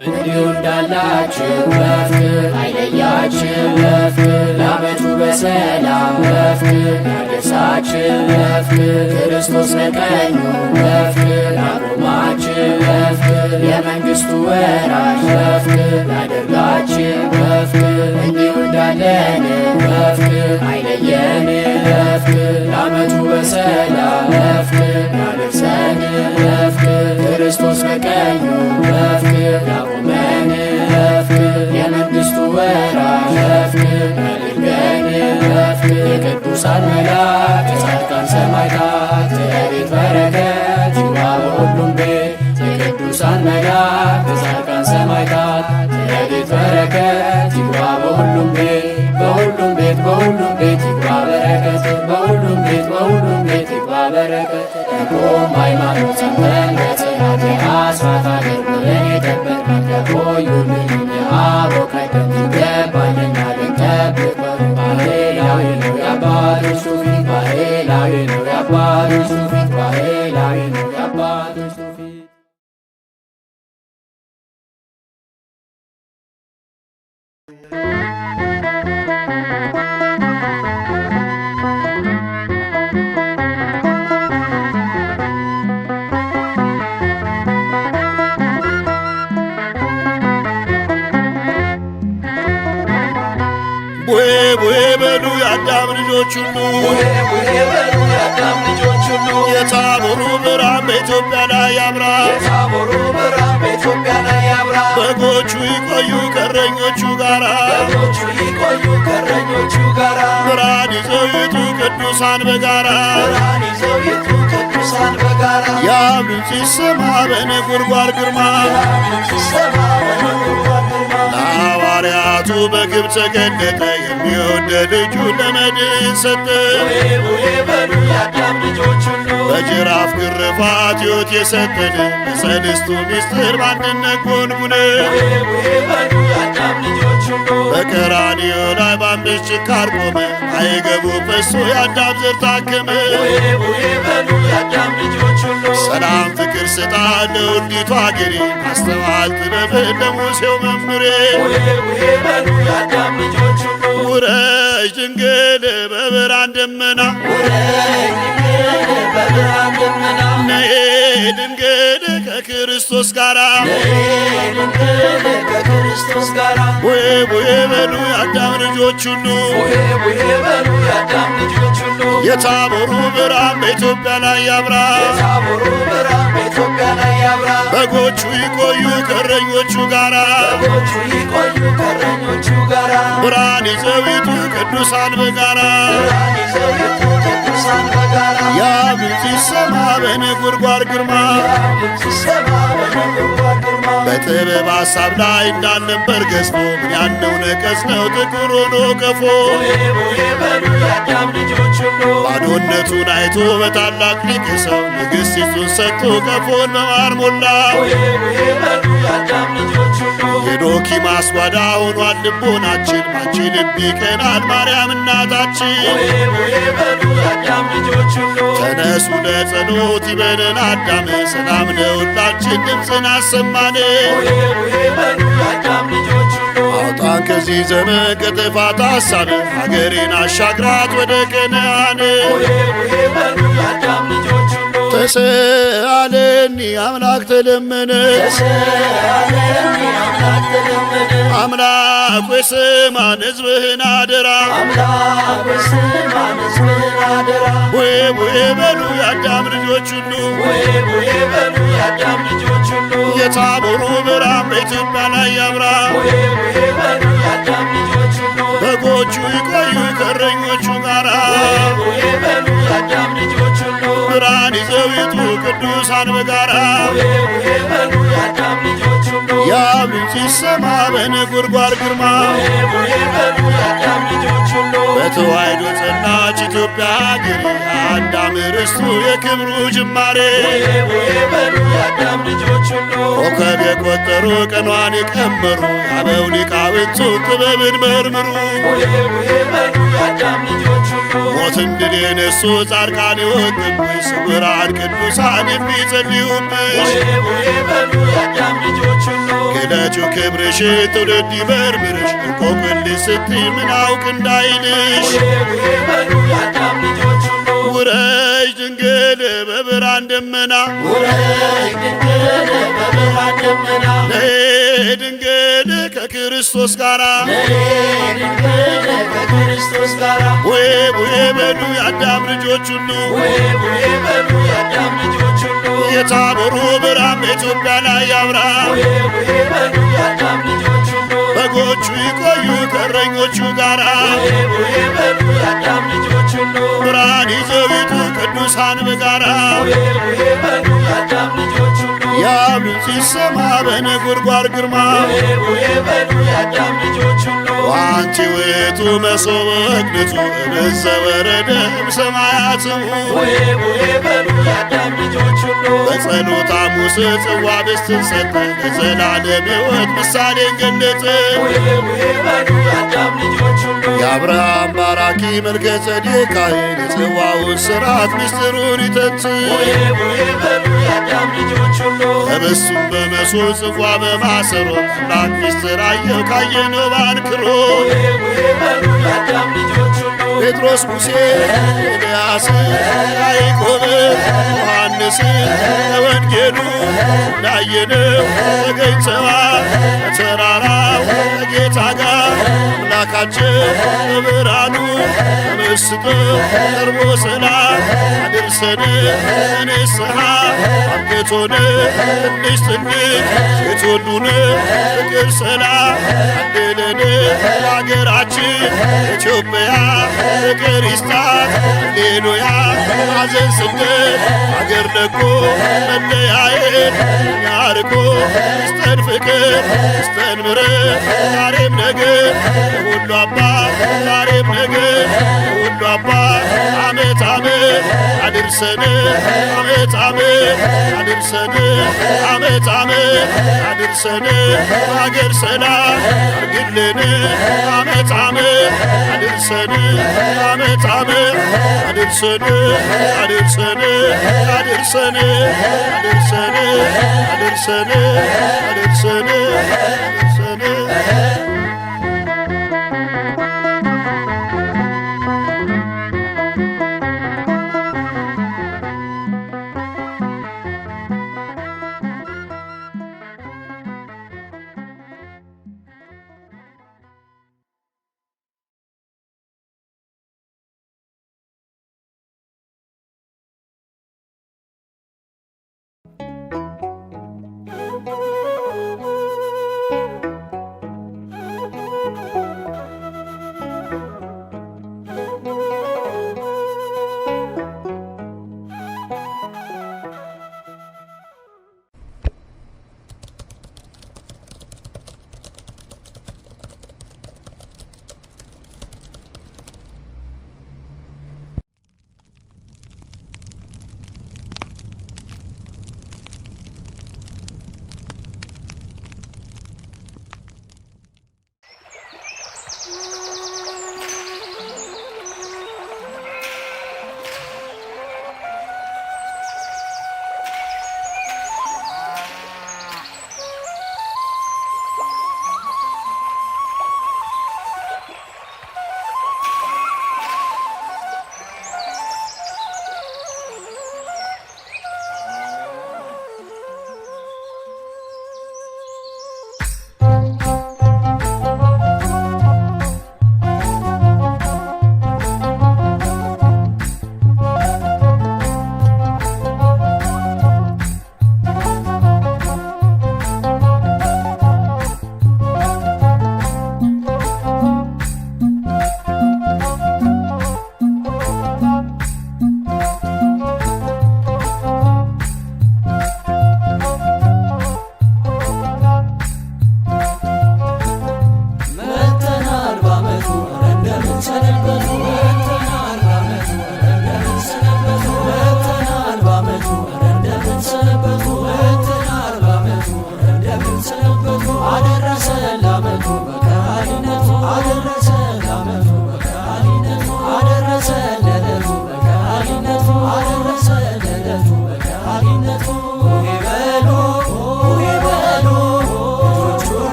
[SPEAKER 1] እንዲሁ እንዳላችሁ በፍቅር አይለያችሁ በፍቅር ለዓመቱ በሰላም በፍቅር ያደርሳችሁ በፍቅር ክርስቶስ በቀኙ በፍቅር ያቆማችሁ በፍቅር የመንግሥቱ ወራሽ በፍቅር ያደርጋችሁ በፍቅር እንዲሁ እንዳለን በፍቅር አይለየን በፍቅር ለዓመቱ በሰላም በፍቅር ያደርሰን በፍቅር ክርስቶስ በቀኙ በፍቅር ያቆመን በፍቅር የመንግሥቱ ወራሽ በፍቅር ያድርገን በፍቅር የቅዱሳን መላእክት የጻድቃን ሰማዕታት ረድኤት በረከት ይግባ በሁሉም ቤት የቅዱሳን መላእክት የጻድቃን ሰማዕታት ረድኤት በረከት ይግባ በሁሉም ቤት በሁሉም ቤት በሁሉም ቤት ይግባ በረከት በሁሉም ቤት በሁሉም ቤት ይግባ በረከት ቆም ሃይማኖት ጸንተን በጽናት የአስራት አገር ብለን የጠበቅናት ለቆዩልን የአበው ቀደምት ይገባልና ልንጠብቅ ባህላዊ ነው የአባቶች ትውፊት ባህላዊ ነው የአባቶች ትውፊት ባህላዊ ነው የአባቶች ትውፊት
[SPEAKER 7] ቡሄ ቡሄ በሉ የአዳም ልጆች ሁሉ
[SPEAKER 5] ቡሄ በሉ የአዳም ልጆች ሁሉ
[SPEAKER 7] የታቦሩ ብርሃን በኢትዮጵያ ላይ ያብራ
[SPEAKER 5] የታቦሩ ብርሃን በኢትዮጵያ ላይ ያብራ
[SPEAKER 7] በጎቹ ይቆዩ ከእረኞቹ ጋራ
[SPEAKER 5] በጎቹ ይቆዩ ከእረኞቹ ጋራ
[SPEAKER 7] ብርሃን ይዘው ይውጡ ቅዱሳን በጋራ
[SPEAKER 5] ብርሃን ይዘው ይውጡ ቅዱሳን በጋራ
[SPEAKER 7] የአብ ድምፅ ይሰማ በነጎድጓድ ግርማ
[SPEAKER 5] ሲሰማ በነጎድጓድ ግርማ
[SPEAKER 7] ለሐዋርያቱ በግብፅ ተገለጠ የሚወደድ ልጁን ለመድን ሰጠ
[SPEAKER 5] ቡሄ በሉ የአዳም ልጆች ሁሉ
[SPEAKER 7] በጅራፍ ግርፋት ሕይወት የሰጠን በሰልስቱ ምስጢር በአንድነት ጎንጉነ
[SPEAKER 5] ቡሄ በሉ የአዳም ልጆች ሁሉ
[SPEAKER 7] በቀራንዮ ላይ በአምስት ችንካር ቆመ አይገቡ ፈሶ የአዳም ዘር ታከመ
[SPEAKER 5] ቡሄ በሉ የአዳም ልጆች ሁሉ
[SPEAKER 7] ሰላም ፍቅር ስጣት ለውዲቱ አገሬ ማስተዋል ጥበብን ለሙሴው መምሬ
[SPEAKER 5] ቡሄ በሉ የአዳም ልጆች ሁሉ
[SPEAKER 7] ውረጅ ድንግል በብርሃን ደመና
[SPEAKER 5] በብርሃን ደመና
[SPEAKER 7] ነይ ድንግል ከክርስቶስ ጋራ
[SPEAKER 5] ከክርስቶስ ጋራ
[SPEAKER 7] ቡሄ በሉ የአዳም ልጆች ሁሉ
[SPEAKER 5] ቡሄ በሉ የአዳም ልጆች ሁሉ
[SPEAKER 7] የታቦሩ ብርሃን በኢትዮጵያ ላይ ያብራ
[SPEAKER 5] የታቦሩ ብርሃን በኢትዮጵያ ላይ ያብራ
[SPEAKER 7] በጎቹ ይቆዩ ከእረኞቹ ጋራ
[SPEAKER 5] በጎቹ ይቆዩ ከእረኞቹ ጋራ
[SPEAKER 7] ብርሃን ይዘው ይውጡ ቅዱሳን በጋራ
[SPEAKER 5] ብርሃን ይዘው ይውጡ ቅዱሳን በጋራ
[SPEAKER 7] የአብ ድምፅ ይሰማ በነጎድጓድ ግርማ
[SPEAKER 5] ሲሰማ በነጎድጓድ ግርማ
[SPEAKER 7] በጥበብ ሐሳብ ላይ እንዳልነበር ገዝፎ ምን ያለው ነቀዝ ነው ጥቁር ሆኖ ቀፎ
[SPEAKER 5] ቡሄ በሉ የአዳም ልጆች ሁሉ
[SPEAKER 7] ባዶነቱን አይቶ በታላቅ ሊቅ ሰው ንግሥቲቱን ሰጥቶ ቀፎን በማር ሞላ
[SPEAKER 5] ቡሄ በሉ የአዳም ልጆች ሁሉ
[SPEAKER 7] የዶኪማስ ጓዳ ሆኗል ልቦናችን ባንቺ ልብ ይቀናል ማርያም እናታችን
[SPEAKER 5] ቡሄ በሉ የአዳም ልጆች ሁሉ
[SPEAKER 7] ተነሱ ለጸሎት ይበለን አዳም ሰላም ለሁላችን ድምፅን አሰማን
[SPEAKER 5] ቡሄ በሉ የአዳም ልጆች ሁሉ
[SPEAKER 7] አውጣን ከዚህ ዘመን ከጥፋት ሐሳብ ሀገሬን አሻግራት ወደ ከነዓን
[SPEAKER 5] ቡሄ በሉ የአዳም ልጆች ሁሉ
[SPEAKER 7] ተሰአለኒ አምላክ ተለመነ
[SPEAKER 5] ተሰአለኒ አምላክ ተለመነ
[SPEAKER 7] አምላክ ሆይ ስማን ሕዝብህን አደራ
[SPEAKER 5] አምላክ ሆይ ስማን ሕዝብህን አደራ
[SPEAKER 7] ቡሄ በሉ የአዳም ልጆች ሁሉ
[SPEAKER 5] ቡሄ በሉ የአዳም ልጆች ሁሉ
[SPEAKER 7] የታቦሩ ብርሃን በኢትዮጵያ ላይ ያብራ
[SPEAKER 5] ቡሄ በሉ የአዳም ልጆች ሁሉ
[SPEAKER 7] በጎቹ ይቆዩ ከእረኞቹ ጋራ
[SPEAKER 5] ቡሄ በሉ የአዳም ልጆች ሁሉ
[SPEAKER 7] ብርሃን ይዘው ይጡ ቅዱሳን በጋራ
[SPEAKER 5] ቡሄ በሉ የአዳም ልጆች ሁሉ
[SPEAKER 7] የአብ ድምፅ ሲሰማ በነጎድጓድ ግርማ
[SPEAKER 5] ቡሄ በሉ የአዳም ልጆች ሁሉ
[SPEAKER 7] በተዋሕዶ ጸናች ኢትዮጵያ ሀገር አዳም ርስቱ የክብሩ ጅማሬ
[SPEAKER 5] ቡሄ በሉ የአዳም ልጆች ሁሉ
[SPEAKER 7] ኮከብ የቆጠሩ ቀኗን የቀመሩ አበው ሊቃውንቱ ጥበብን መርምሩ
[SPEAKER 5] ቡሄ በሉ የአዳም ልጆች ሁሉ
[SPEAKER 7] ሞትን ድል የነሱ ጻድቃን የወጡብሽ ስውራን ቅዱሳን የሚጸልዩብሽ
[SPEAKER 5] ቡሄ በሉ የአዳም ልጆች ሁሉ
[SPEAKER 7] ግለጪው ክብርሽን ትውልድ ይመርምርሽ እንቆቅልሽ ስትይ ምን አውቅ እንዳይልሽ
[SPEAKER 5] ቡሄ በሉ የአዳም ልጆች ሁሉ
[SPEAKER 7] ውረጅ ድንግል በብርሃን ደመና
[SPEAKER 5] ውረጅ ድንግል በብርሃን ደመና
[SPEAKER 7] ነይ ድንግል ከክርስቶስ ጋራ
[SPEAKER 5] ድንግል ከክርስቶስ ጋራ
[SPEAKER 7] ቡሄ በሉ የአዳም ልጆች ሁሉ
[SPEAKER 5] ቡሄ በሉ የአዳም ልጆች ሁሉ
[SPEAKER 7] የታቦሩ ብርሃን በኢትዮጵያ ላይ ያብራ
[SPEAKER 5] ቡሄ በሉ የአዳም ልጆች ሁሉ
[SPEAKER 7] በጎቹ ይቆዩ ከእረኞቹ ጋራ
[SPEAKER 5] ቡሄ በሉ የአዳም ልጆች ሁሉ
[SPEAKER 7] ብርሃን ይዘው ይጡ ቅዱሳን በጋራ
[SPEAKER 5] ቡሄ በሉ የአዳም ልጆች ሁሉ
[SPEAKER 7] የአብ ድምፅ ሲሰማ በነጎድጓድ ግርማ
[SPEAKER 5] ቡሄ በሉ የአዳም ልጆች ሁሉ
[SPEAKER 7] ዋንቲ ውእቱ መሶበ ቅዱሱ እምዘ ወረደ እምሰማያትሁ
[SPEAKER 5] ቡሄ በሉ የአዳም ልጆች ሁሉ
[SPEAKER 7] በጸሎተ ሐሙስ ጽዋ ብስትን ሰጠ ለዘላለም ሕይወት ምሳሌን ገለጸ
[SPEAKER 5] ቡሄ በሉ የአዳም ልጆች ሁሉ
[SPEAKER 7] የአብርሃም ባራኪ መልከ ጼዴቅ ካህን የጽዋውን ሥርዓት ምስጢሩን ይተንትን
[SPEAKER 5] ቡሄ በሉ የአዳም ልጆች ሁሉ
[SPEAKER 7] ህብስቱን በመሶብ ጽዋ በማሰሮ አምላክ ምስጢር አየው ካየነው ባንክሮ
[SPEAKER 5] ቡሄ በሉ የአዳም ልጆች ሁሉ
[SPEAKER 7] ጴጥሮስ ሙሴ ኤልያስ ያዕቆብ ዮሐንስ በወንጌሉ እንዳየነው ተገኝተዋል ከተራራው ከጌታ ጋር አምላካችን በብርሃኑ ተመስጦ ቀርቦ ሰላም አድርሰን ንስሐ አብቅቶን ትንሽ ሴት ወንዱን ፍቅር ሰላም አድለን አገራችን ኢትዮጵያ ፍቅር ይስጣት ሃሌሉያ ሐዘን ስደት አገር ለቆ መለያየት ያርቆ ይስጠን ፍቅር ይስጠን ምሕረት ዛሬም ነገ ሁሉ አባት ዛሬም ነገ ሁሉ አባት ዓመት ዓመት አድርሰን ዓመት ዓመት አድርሰን ዓመት ዓመት አድርሰን አገር ሰላም አርግልን ዓመት ዓመት አድርሰን ዓመት ዓመት አድርሰን አድርሰን አድርሰን አድርሰን አድርሰን አድርሰን አድርሰን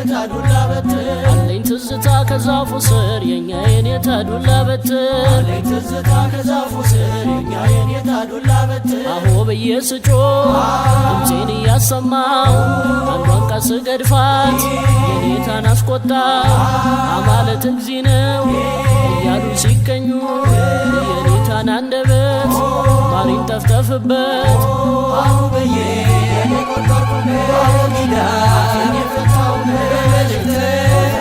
[SPEAKER 5] የኔታ ዱላ በትር
[SPEAKER 8] አለኝ ትዝታ ከዛፉ ስር የኛ የኔታ ዱላ በትር
[SPEAKER 5] አለኝ ትዝታ ከዛፉ ስር የኛ የኔታ ዱላ በትር
[SPEAKER 8] አሆ ብዬ ስጮህ ድምፄን እያሰማው አንዷን ቃል ስገድፋት የኔታን አስቆጣው አማለት እግዚእ ነው እያሉ ሲገኙ የኔታን አንደበት ማሪን ጠፍጠፍበት
[SPEAKER 5] አሁ ብዬ የቆጠርኩበት ኪዳን የፈታው መልእክት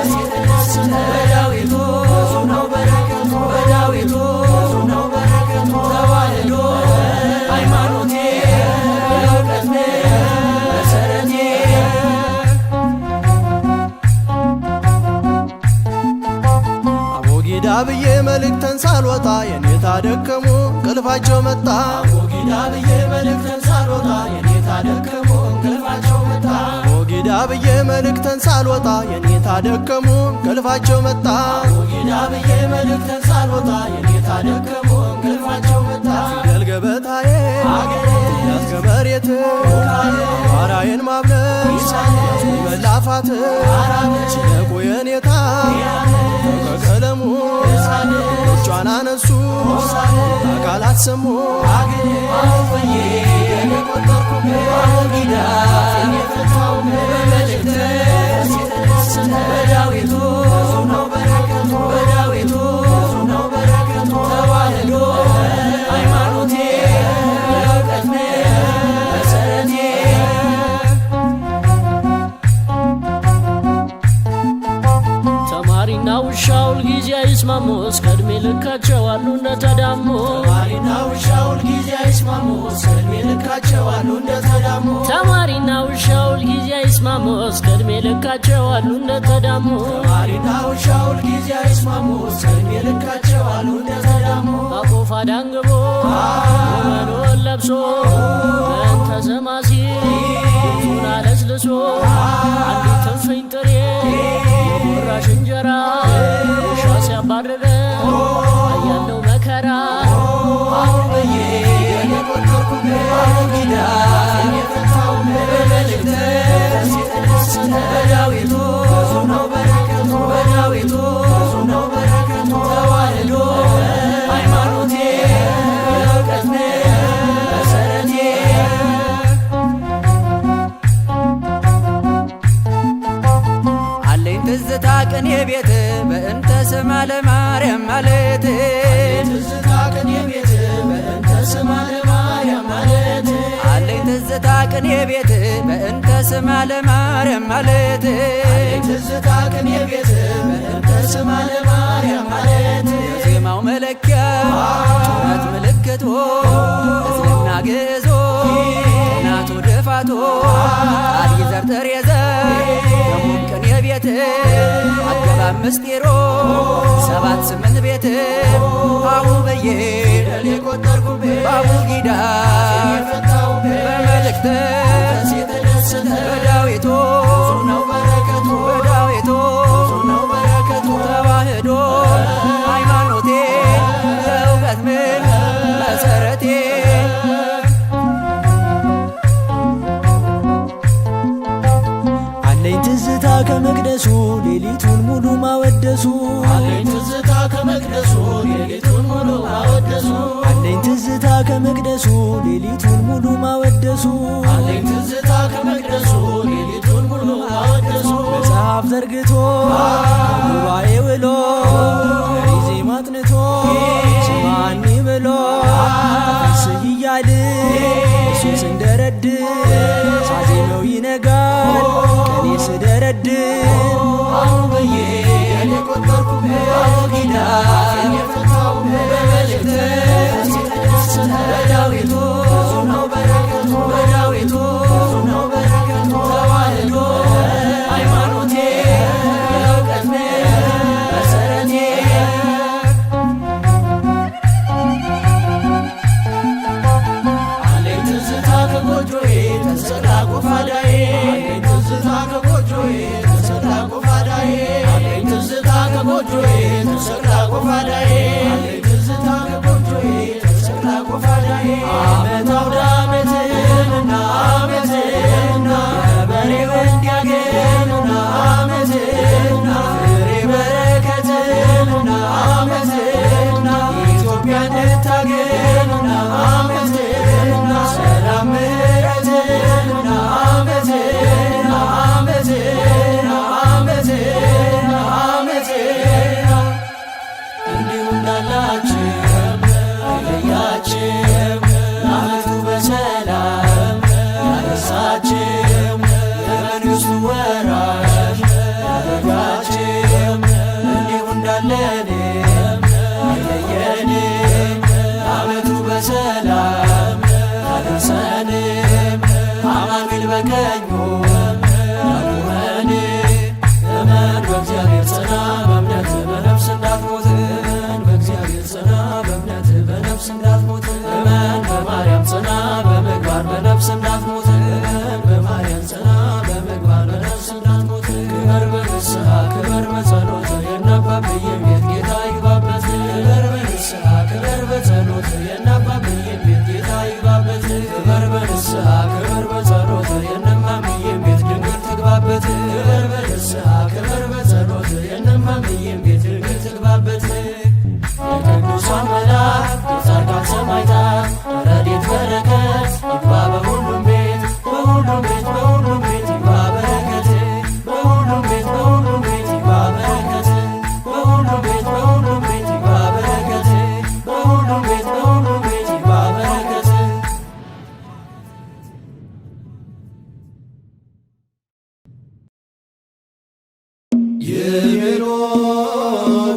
[SPEAKER 5] ሲተደስተ በዳዊቱ ብዙ ነው በረከቱ በዳዊቱ ብዙ ነው በረከቱ ተዋህዶ ሃይማኖቴ የእውቀት መሰረቴ
[SPEAKER 3] አቦጊዳ ብዬ መልእክተን ሳልወጣ የኔታ ደከሙ እንቅልፋቸው መጣ
[SPEAKER 5] አቦጊዳ ብዬ መልእክተን ሳልወጣ የኔታ ደከሙ እንቅልፋቸው መጣ
[SPEAKER 3] አቦጊዳ ብዬ መልእክተን ሳልወጣ የኔታ ደከሙ እንቅልፋቸው መጣ
[SPEAKER 5] አቦጊዳ ብዬ መልእክተን ሳልወጣ የኔታ ደከሙ እንቅልፋቸው መጣ
[SPEAKER 3] ፊደል ገበታዬ ያዝከ መሬት አራዬን ማብለስ መላፋት ሲነቁ የኔታ ከቀለሙ እጇን አነሱ አካላት ሰሙ
[SPEAKER 5] አሁዬ የቆጠርኩበት ኪዳን የፈታው መልእክት ሲተደስተ በዳዊቱ ብዙ ነው በረከቱ በዳዊቱ ብዙ ነው በረከቱ ተዋህዶ ሃይማኖቴ የእውቀት መሰረቴ
[SPEAKER 8] ተማሪና ውሻው ሁልጊዜ አይስማሙ እስከ ዕድሜ ልካቸው አሉ እንደተዳሙ
[SPEAKER 5] ተማሪና ውሻው ሁልጊዜ አይስማሙ እስከ ዕድሜ ልካቸው አሉ እንደተዳሙ
[SPEAKER 8] ተማሪና ውሻው ሁልጊዜ አይስማሙ እስከ ዕድሜ ልካቸው አሉ እንደተዳሙ
[SPEAKER 5] ተማሪና ውሻው ሁልጊዜ አይስማሙ እስከ ዕድሜ ልካቸው አሉ እንደተዳሙ
[SPEAKER 8] አቆፋ ዳንግቦ ወመኖን ለብሶ በእንተ ዘማሲ ፊቱን አለስልሶ አንዲት ትንፍኝ ጥሬ የጉራሽ እንጀራ ውሻ ሲያባርረው አያለው መከራ
[SPEAKER 5] አሁ ብዬ የቆጠርኩበት ኪዳን የፈታው መልእክት ሲተደስተ በዳዊቱ ብዙ ነው በረከቱ በዳዊቱ ብዙ ነው በረከቱ ተዋህዶ ሃይማኖቴ የእውቀት መሰረቴ
[SPEAKER 3] አለኝ ትዝታ ቅኔ ቤት በእንተ ስማ ለማርያም ማለት
[SPEAKER 5] ትዝታ ቅኔ ቤት በእንተ ስማ ለማርያም ማለት
[SPEAKER 3] አለኝ ትዝታ ቅኔ ቤት በእንተ ስማ ለማርያም ማለት
[SPEAKER 5] ትዝታ ቅኔ ቤት በእንተ ስማ ለማርያም ማለት
[SPEAKER 3] የዜማው መለኪያ ጩኸት ምልክቶ እዝልና ግዞ ናቱ ድፋቶ ቃል ይዘርጥር የዘር የሙም ቅኔ ቤት አገባብ ምስጢሮ 7-8 ቤት አሁ ብዬ
[SPEAKER 5] የቆጠርኩበት
[SPEAKER 3] በአቡጊዳ
[SPEAKER 5] የፈታው
[SPEAKER 3] በመልእክት
[SPEAKER 5] ሲተደስተ
[SPEAKER 3] በዳዊቱ
[SPEAKER 5] ብዙ ነው በረከቱ
[SPEAKER 3] በዳዊቱ
[SPEAKER 5] ብዙ ነው በረከቱ
[SPEAKER 3] ተዋህዶ ሃይማኖቴ የእውቀት መሰረቴ አለኝ ትዝታ ከመቅደሱ ሌሊቱን ሙሉ ማወደሱ
[SPEAKER 5] አለኝ ትዝታ ከመቅደሱ ሌሊቱን ሙሉ ማወደሱ
[SPEAKER 3] አለኝ ትዝታ ከመቅደሱ ሌሊቱን ሙሉ ማወደሱ
[SPEAKER 5] አለኝ ትዝታ ከመቅደሱ ሌሊቱን ሙሉ ማወደሱ
[SPEAKER 3] መጽሐፍ ዘርግቶ ጉባኤ ውሎ ዜማ አጥንቶ ስማኒ ብሎ ተፈስህ እያል እሱን ስንደረድር ሳዜመው ይነጋል ቀኔ ስደረድር
[SPEAKER 5] አሁ ብዬ የቆጠርኩበት ኪዳን የፈታው መልእክት ሲተደስተ በዳዊቱ ብዙ ነው በረከቱ በዳዊቱ ብዙ ነው በረከቱ ተዋህዶ ሃይማኖቴ የእውቀት መሰረቴ አለኝ ትዝታ ከጎጆዬ ተሰቅላ ቆፋዳዬ አለኝ ትዝታ ከጎጆዬ ተሰቅላ ቆፋዳዬ አለኝ ትዝታ ከጎጆዬ ተሰቅላ ቆፋዳዬ አለኝ ትዝታ ከጎጆዬ ተሰቅላ ቆፋዳዬ ዓመት አውደ ዓመትንና ዓመትንና የበሬው እንዲያገንና ክበር በንስሐ ክበር በጸሎት የናባብዬ ቤት ጌታ ይግባበት ክበር በንስሐ ክበር በጸሎት የናባብዬ ቤት ጌታ ይግባበት ክበር በንስሐ ክበር በጸሎት የነማምዬ ቤት ድንግል ትግባበት ክበር በንስሐ ክበር በጸሎት የነማምዬ ቤት ድንግል ትግባበት የቅዱሳን መላእክት የጻድቃን ሰማዕታት ረድኤት በረከት ይግባ በሁሉም ቤት በሁሉም ቤት በሁሉም ቤት ይግባ በረከት በሁሉም ቤት በሁሉም ቤት ይግባ በረከት በሁሉም ቤት በሁሉም ቤት ይግባ በረከት በሁሉም ቤት በሁሉም ቤት ይግባ በረከት ይቤሎ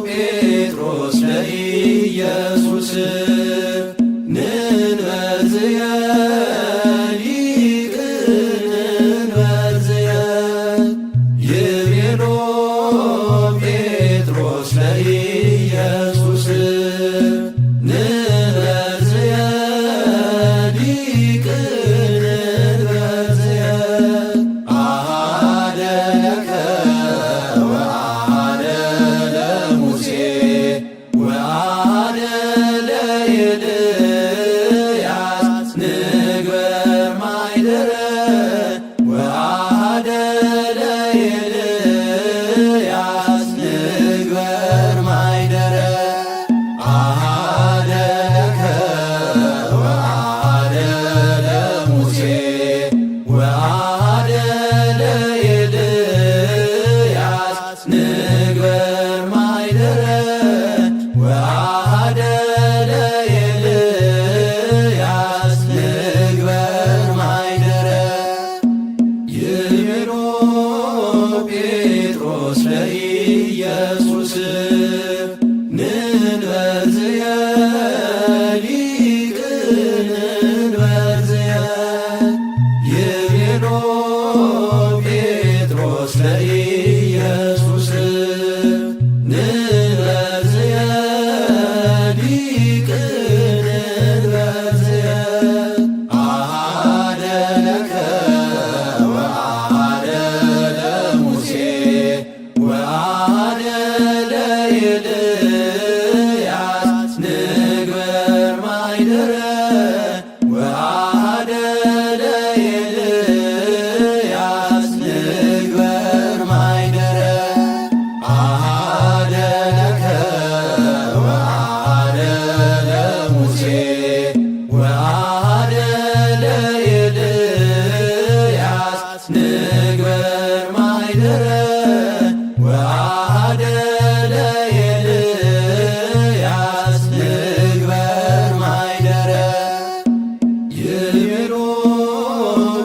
[SPEAKER 5] ጴጥሮስ ለኢየሱስ ንንበዝየ ሊቅ ንንበዝየ ይቤሎ ጴጥሮስ ለኢየሱስ ንንበዝየ ሊቅ ንንበዝየ አሃደከ ወአሃደ ለሙሴ ወአሃደ ለኤልያስ ንግበር ማይደረ ወአሃደ ለኤልያስ ንግበር ማይደረ አሃደከ ወአሃደ ለሙሴ ወአሃደ ለኤልያስ ንግበር ማይደረ ወአሃደ ለኤልያስ ንግበር ማይደረ ይቤሎ ጴጥሮስ ለኢየሱስ ንንበዝየ ሊቅ ንንበዝየ ይቤሎ ጴጥሮስ ለኢየሱስ ንንበዝየ ሊቅ ንንበዝየ አሃደከ ወአሃደ ለሙሴ ወአሃደ ለኤልያስ ንግበር ማይደረ ወአሃደ ለኤልያስ ንግበር ማይደረ አሃደከ ወአሃደ ለሙሴ ወአሃደ ለኤልያስ ንግበር ማይደረ ወአሃደ ለኤልያስ ንግበር ማይደረ ይቤሎ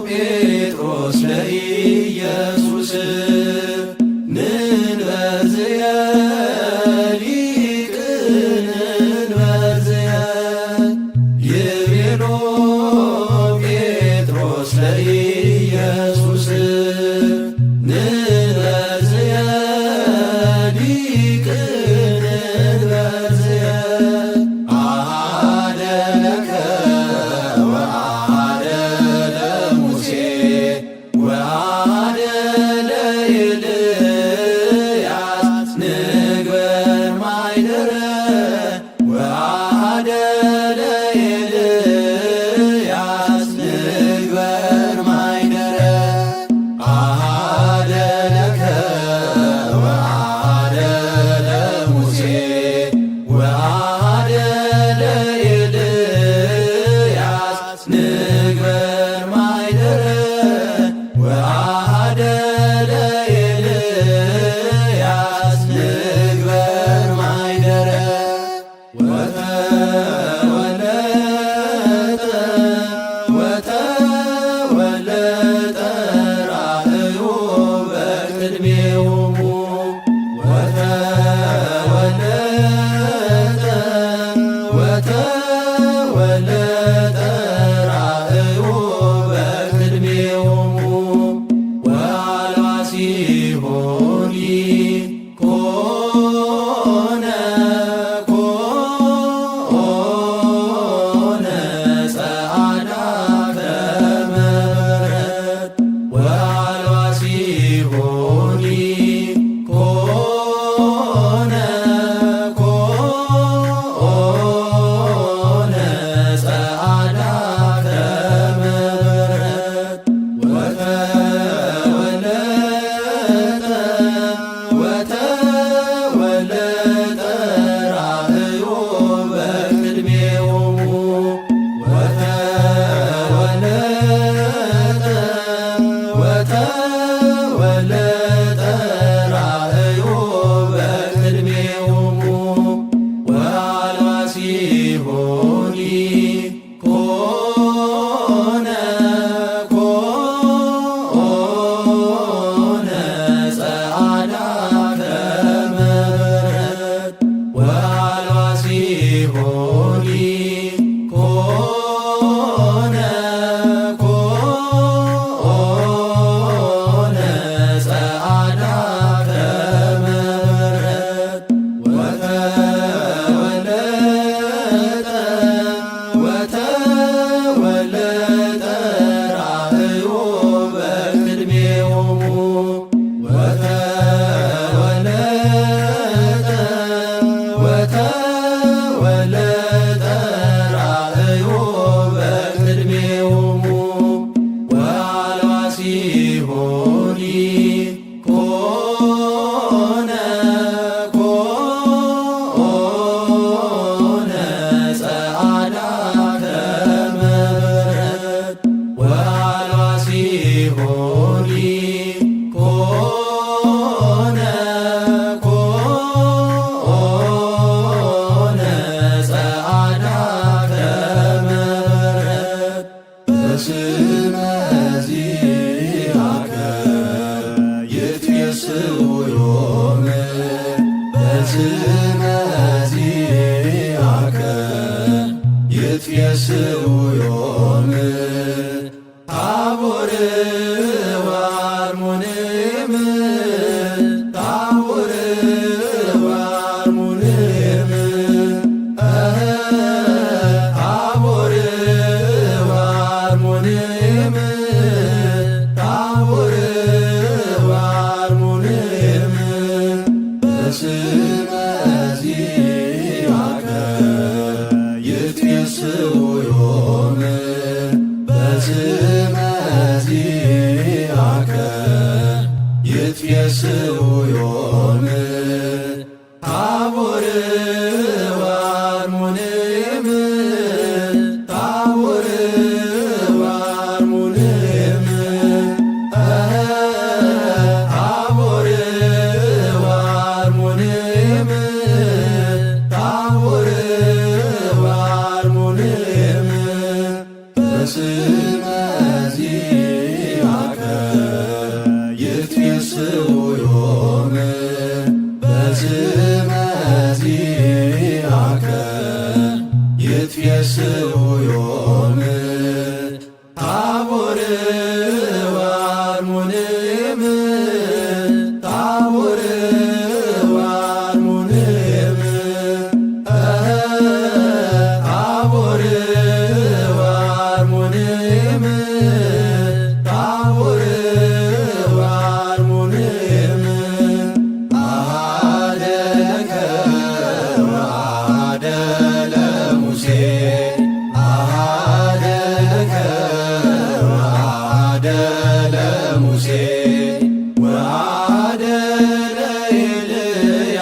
[SPEAKER 5] ጴጥሮስ ለኢየሱስ ንንበዝየ ሊቅ ንንበዝየ ይቤሎ ጴጥሮስ ለኢየሱስ ንንበዝየ ሊቅ ንንበዝየ አሃደከ ወአሃደ ለሙሴ ወአሃደ ለኤልያስ ንግበር ማይደረ ወአሃደ ለኤልያስ ንግበር ማይደረ አሃደከ ወአሃደ ለሙሴ ወአሃደ ለኤልያስ ንግበር ማይደረ ወአሃደ ለኤልያስ ንግበር ማይደረ ወተወለጠ ራእዩ በቅድሜሆሙ ወተወለጠ ራእዩ በቅድሜሆሙ ወአልባ ሲሆኒ ኮነ ጸዓዳ ከመ በረድ ወአልባ ሲሆኒ ይትፌስውዮም ታቦር ወአርሞንዔም ታቦር ወአርሞንዔም ታቦር ወአርሞንዔም ታቦር ወአርሞንዔም በስመ ዚአከ ይትፌስውዮም በስመ ዚአከ ይትፌስውዮም ታቦር ወአርሞንዔም ታቦር ወአርሞንዔም ታቦር ወአርሞንዔም ታቦር ወአርሞንዔም አሐደ ለከ ወአሐደ ለሙሴ አሐደ ለከ ወአሐደ ለሙሴ ወአሐደ ለኤልያስ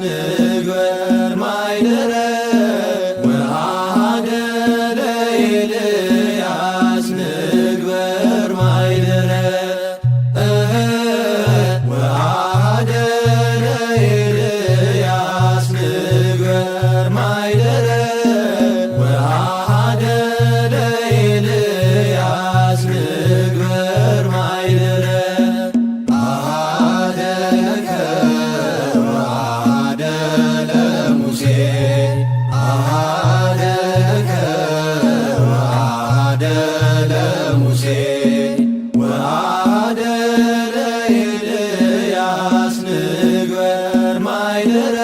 [SPEAKER 5] ንግበር ማይደረ ወአሐደ ለኤልያስ ንግበር ማይደረ ወአሐደ ለኤልያስ ንግበር ማይደረ ወአሐደ ለኤልያስ ንግበር ማይደረ አሐደ ለከ ወአሐደ ለሙሴ አሐደ ለከ ወአሐደ ለሙሴ ወአሐደ ለኤልያስ ንግበር ማይደረ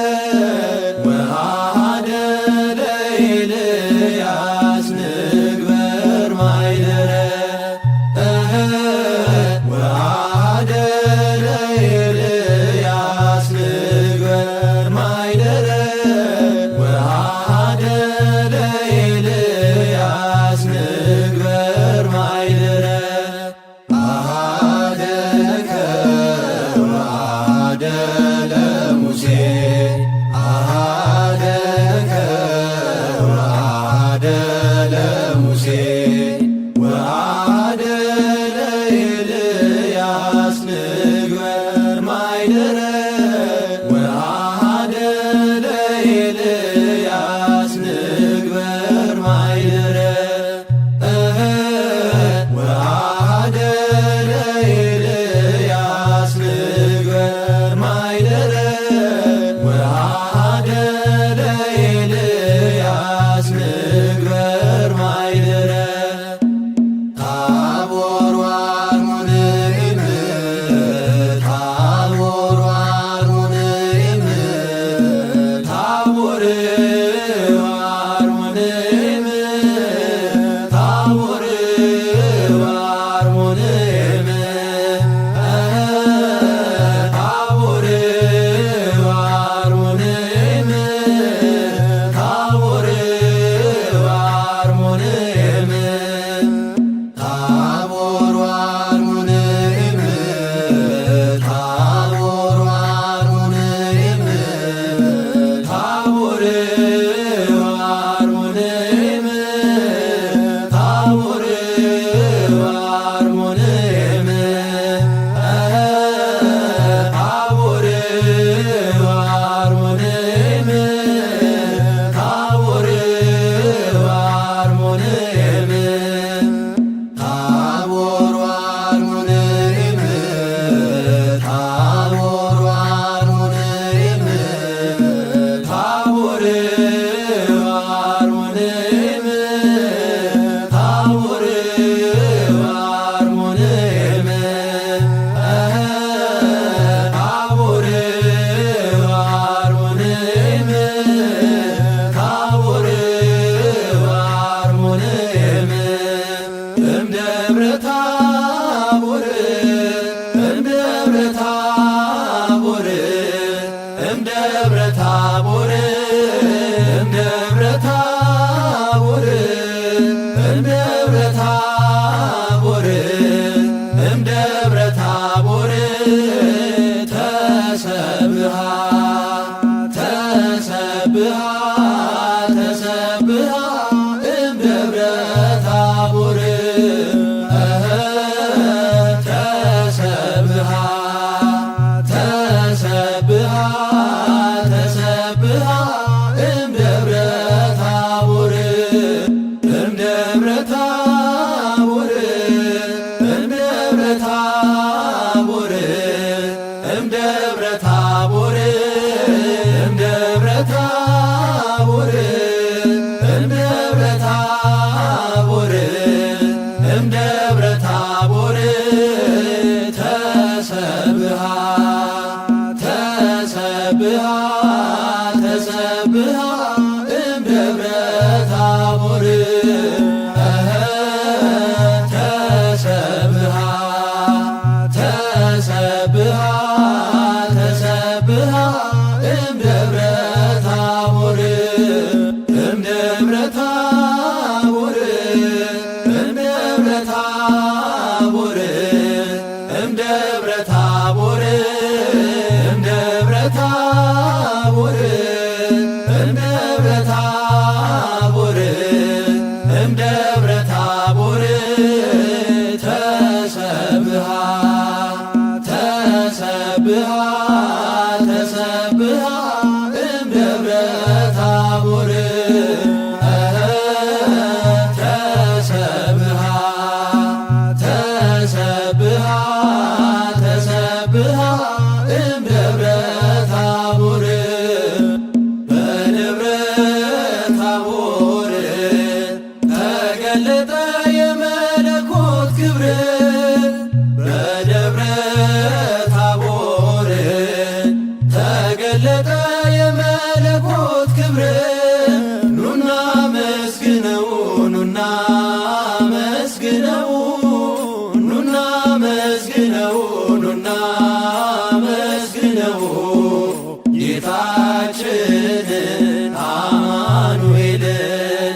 [SPEAKER 5] ወአሐደ ለኤልያስ ንግበር ማይደረ ወአሐደ ለኤልያስ ንግበር ማይደረ ወአሐደ ለኤልያስ ንግበር ማይደረ አሐደ ለከ ወአሐደ ለሙሴ አሐደ ለከ ወአሐደ ለሙሴ ወአሐደ ለኤልያስ ንግበር ማይደረ ወአሐደ ለኤልያስ ንግበር ማይደረ ወአሐደ ለኤልያስ ንግበር ማይደረ ወአሐደ ለኤልያስ ንግበር ማይደረ ታቦር ወአርሞንዔም ታቦር ወአርሞንዔም ታቦር ወአርሞንዔም ታቦር ወአርሞንዔም ታቦር ወአርሞንዔም ታቦር ወአርሞንዔም ታቦር ወአርሞንዔም ታቦር ወአርሞንዔም ታቦር ወአርሞንዔም ታቦር ወአርሞንዔም ታቦር ወአርሞንዔም ታቦር ወአርሞንዔም ታቦር ወአርሞንዔም ታቦር ወአርሞንዔም ታቦር ወአርሞንዔም ታቦር ወአርሞንዔም ታቦር ወአርሞንዔም ታቦር ወአርሞንዔም እምደብረ ታቦር እምደብረ ታቦር እምደብረ ታቦር እምደብረ ታቦር እምደብረ ታቦር እምደብረ ታቦር ታቦር እምደብረ ታቦር እምደብረ ታቦር እምደብረ ታቦር ተሰብሃ ተሰብሃ ተሰብሃ እምደብረ ታቦር ተሰብሃ ተሰብሃ ተሰብሃ እምደብረ ታቦር እምደብረ ታቦር እምደብረ ታቦር እምደብረ ታቦር እምደብረ ታቦር እምደብረ ታቦር እምደብረ ታቦር ተሰብሃ ተሰብሃ ተሰብሃ እምደብረ ታቦር ተሰብሃ ተሰብሃ ተሰብሃ እምደብረ ታቦር በደብረ ታቦር ተገለጠ የመለኮት ክብር በደብረ ታቦር ተገለጠ የመለኮት ክብር ኑና መስግነው ኑና መስግነው ኑና መስግነው ኑና መስግነው ጌታችንን አማኑኤልን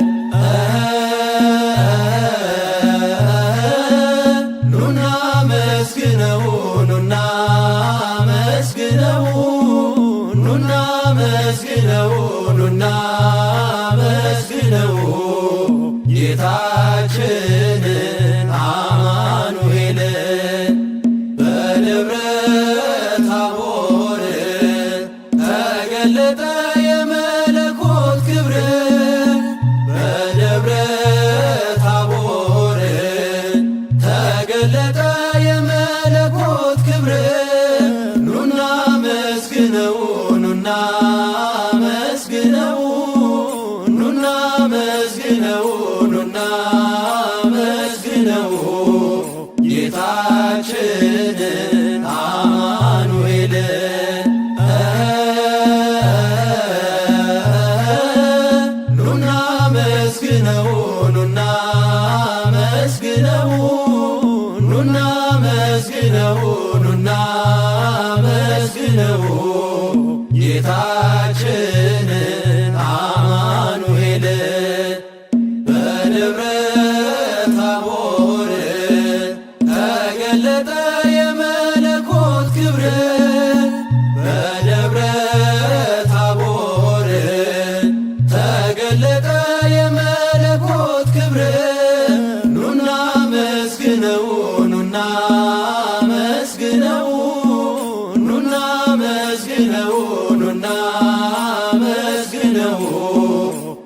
[SPEAKER 5] ኑና መስግነው ኑና መስግነው ኑና መስግነው ኑና መስግነው ጌታችንን አማኑኤልን በደብረ ታቦር ተገለጠ የመለኮት ክብር በደብረ ታቦር ተገለጠ የመለኮት ክብር ኑና መስግነው ኑና መስግነው ኑና መስግነው ኑና መስግነው ጌታችንን አማኑኤልን ኑና መስግነው ኑና መስግነው ኑና መስግነው ኑና መስግነው ጌታችንን አማኑኤልን በደብረ ታቦር ተገለጠ የመለኮት ክብር በደብረ ታቦር ተገለጠ የመለኮት ክብር ኑና መስግነው ኑና መስግነው ኑና መስግነው ኑና መስግነው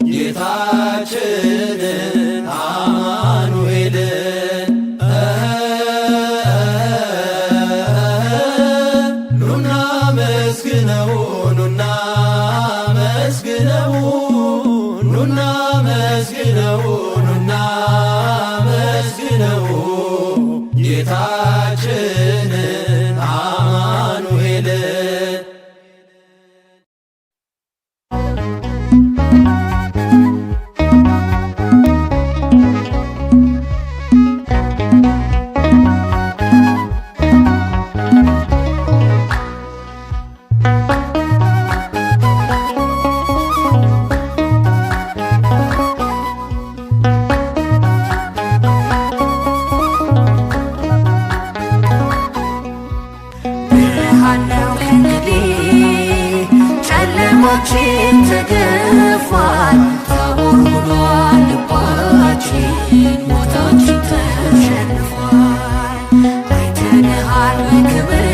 [SPEAKER 5] ጌታችንን አማኑኤልን ኑና መስግነው ኑና መስግነው ኑና መስግነው ኑና መስግነው ጌታችንን አማኑኤልን
[SPEAKER 9] ጨለማችን ተገፏል፣ ታቦር ሆኗል ልባችን፣ ሞታችን ተሸንፏል። አይተንሃል በክብር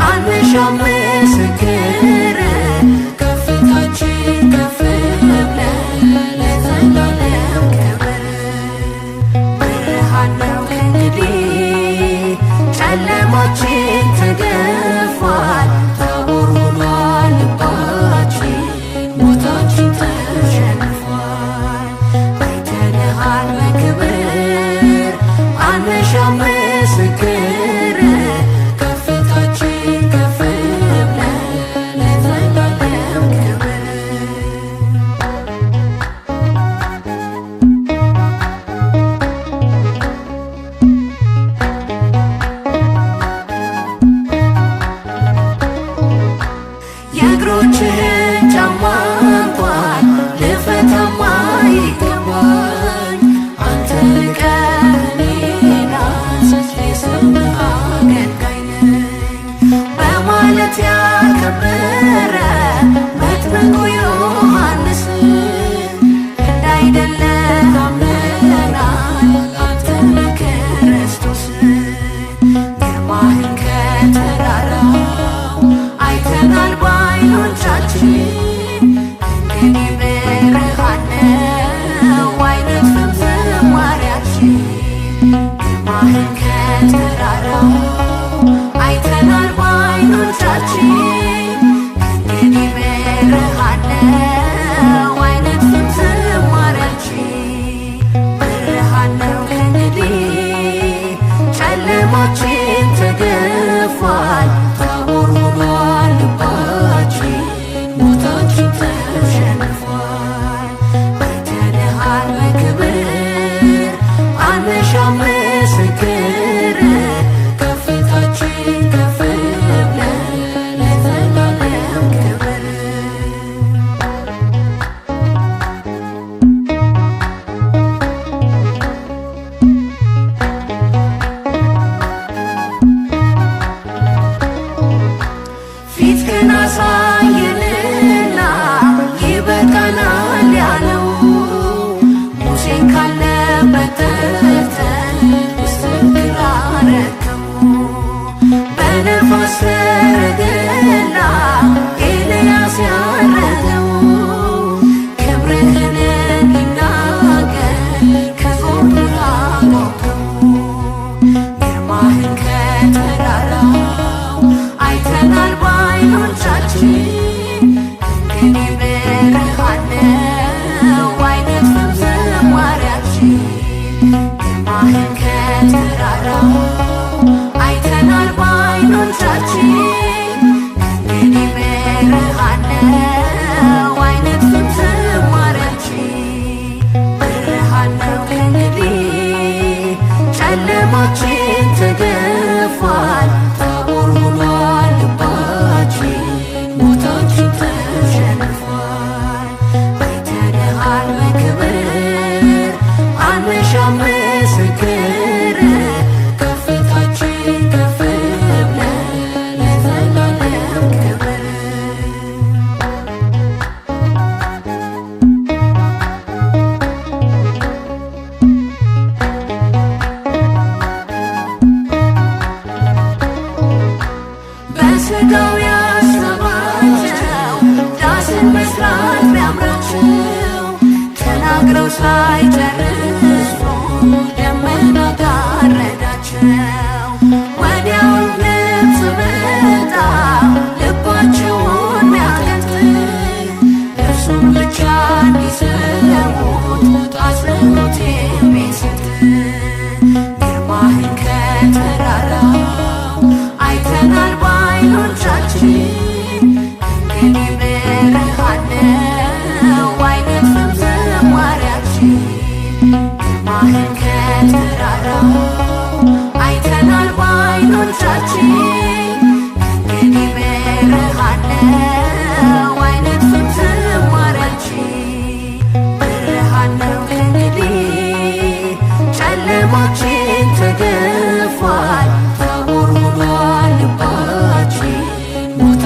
[SPEAKER 9] አንሻም ምስክር፣ ከፍታችን ከፍ ብለን ለዘላለም ክብር። ብርሃን ነው ከእንግዲህ ጨለማችን ተገፏል በእምነት ያከበረ መጥምቁ ዮሐንስ እንዳይደለ አምነናል አንተን ክርስቶስ ግርማህን ከተራራው አይተናል በዓይኖቻችን እንግዲህ ብርሃን ነው አይነጥፍም ዝማሬያችን ግርማህን ከተራራው አይተናል በዓይኖቻችን እንግዲህ ብርሃን ነው አይነጥፍም ዝማሬያችን ብርሃን ነው ከእንግዲህ ጨለማችን ተገፏል ታቦር ሆኗል ልባችን ሞታችን ተሸንፏል አይተንሃል በክብር አንሻም ምስክር ከፍታችን ከፍ ብለን ለዘላለም ክብር ፊትህን አሳየንና ይበቃናል ያለው ሙሴን ካለበት ጠርተን ምስክር አረከሙ በነፋስ ሰረገላ ኤልያስ ያረገው ክብርህን እንዲናገር ከጎንህ አቆምከው ግርማህን ከተራራው አይተናል በዓይኖቻችን እንግዲህ ብርሃን ነው አይነጥፍም ዝማሬያችን ግርማህን ከተራራው አይተናል በዓይኖቻችን እንግዲህ ብርሃን ነው አይነጥፍም ዝማሬያችን ብርሃን ነው ከእንግዲህ ጨለማችን ተገፏል ታቦር ሆኗል ልባችን ሞታችን ተሸንፏል አይተንሃል በክብር አንሻም ምስክር ከፍታችን ከፍ ብለን ለዘላለም ክብር በሥጋው ያሰባቸው ዳስን መስራት ቢያምራቸው ተናግረው ሳይጨርሱ ደመና ጋረዳቸው ወዲያው ግብፅ መጣ ልባቸውን ሚያቀጥል እርሱም ብቻ እንዲሰሙት አጽንዖት የሚሰጥ ግርማህን ከተራራው አይተናል በዓይኖቻችን እንግዲህ ብርሃን ነው አይነጥፍም ዝማሬያችን ግርማህን ከተራራው አይተናል በዓይኖቻችን እንግዲህ ብርሃን ነው አይነጥፍም ዝማሬያችን ብርሃን ነው ከእንግዲህ ጨለማችን ተገፏል ታቦር ሆኗል ልባችን ሞታ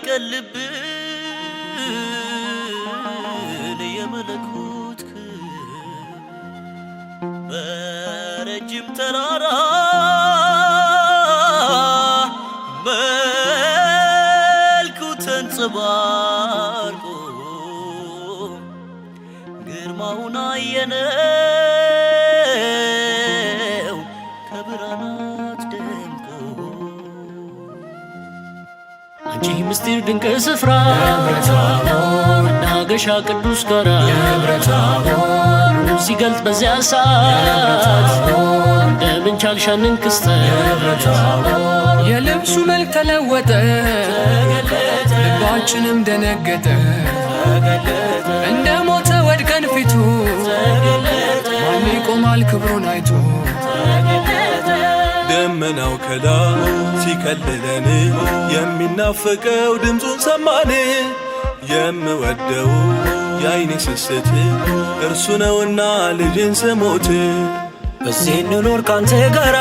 [SPEAKER 5] እንዳይቀልብን የመለኮት በረጅም ተራራ መልኩ ተንጸባርቆ ግርማውን አየነው ከብርሃናት ደምቆ
[SPEAKER 8] አንቺ ምስጢር ድንቅ ስፍራ መናገሻ ቅዱስ ጋራ ሲገልጥ በዚያ ሰዓት እንደምን ቻልሻንን ክስተት
[SPEAKER 10] የልብሱ መልክ ተለወጠ ልባችንም ደነገጠ እንደ ሞተ ወድቀን ፊቱ ማን ይቆማል ክብሩን አይቶ
[SPEAKER 11] ደመናው ከላይ ሲከልለን የሚናፈቀው ድምፁን ሰማን የምወደው የአይኔ ስስት እርሱ ነውና ልጅን ስሞት
[SPEAKER 5] በዚህ እንኖር ካንተ ጋራ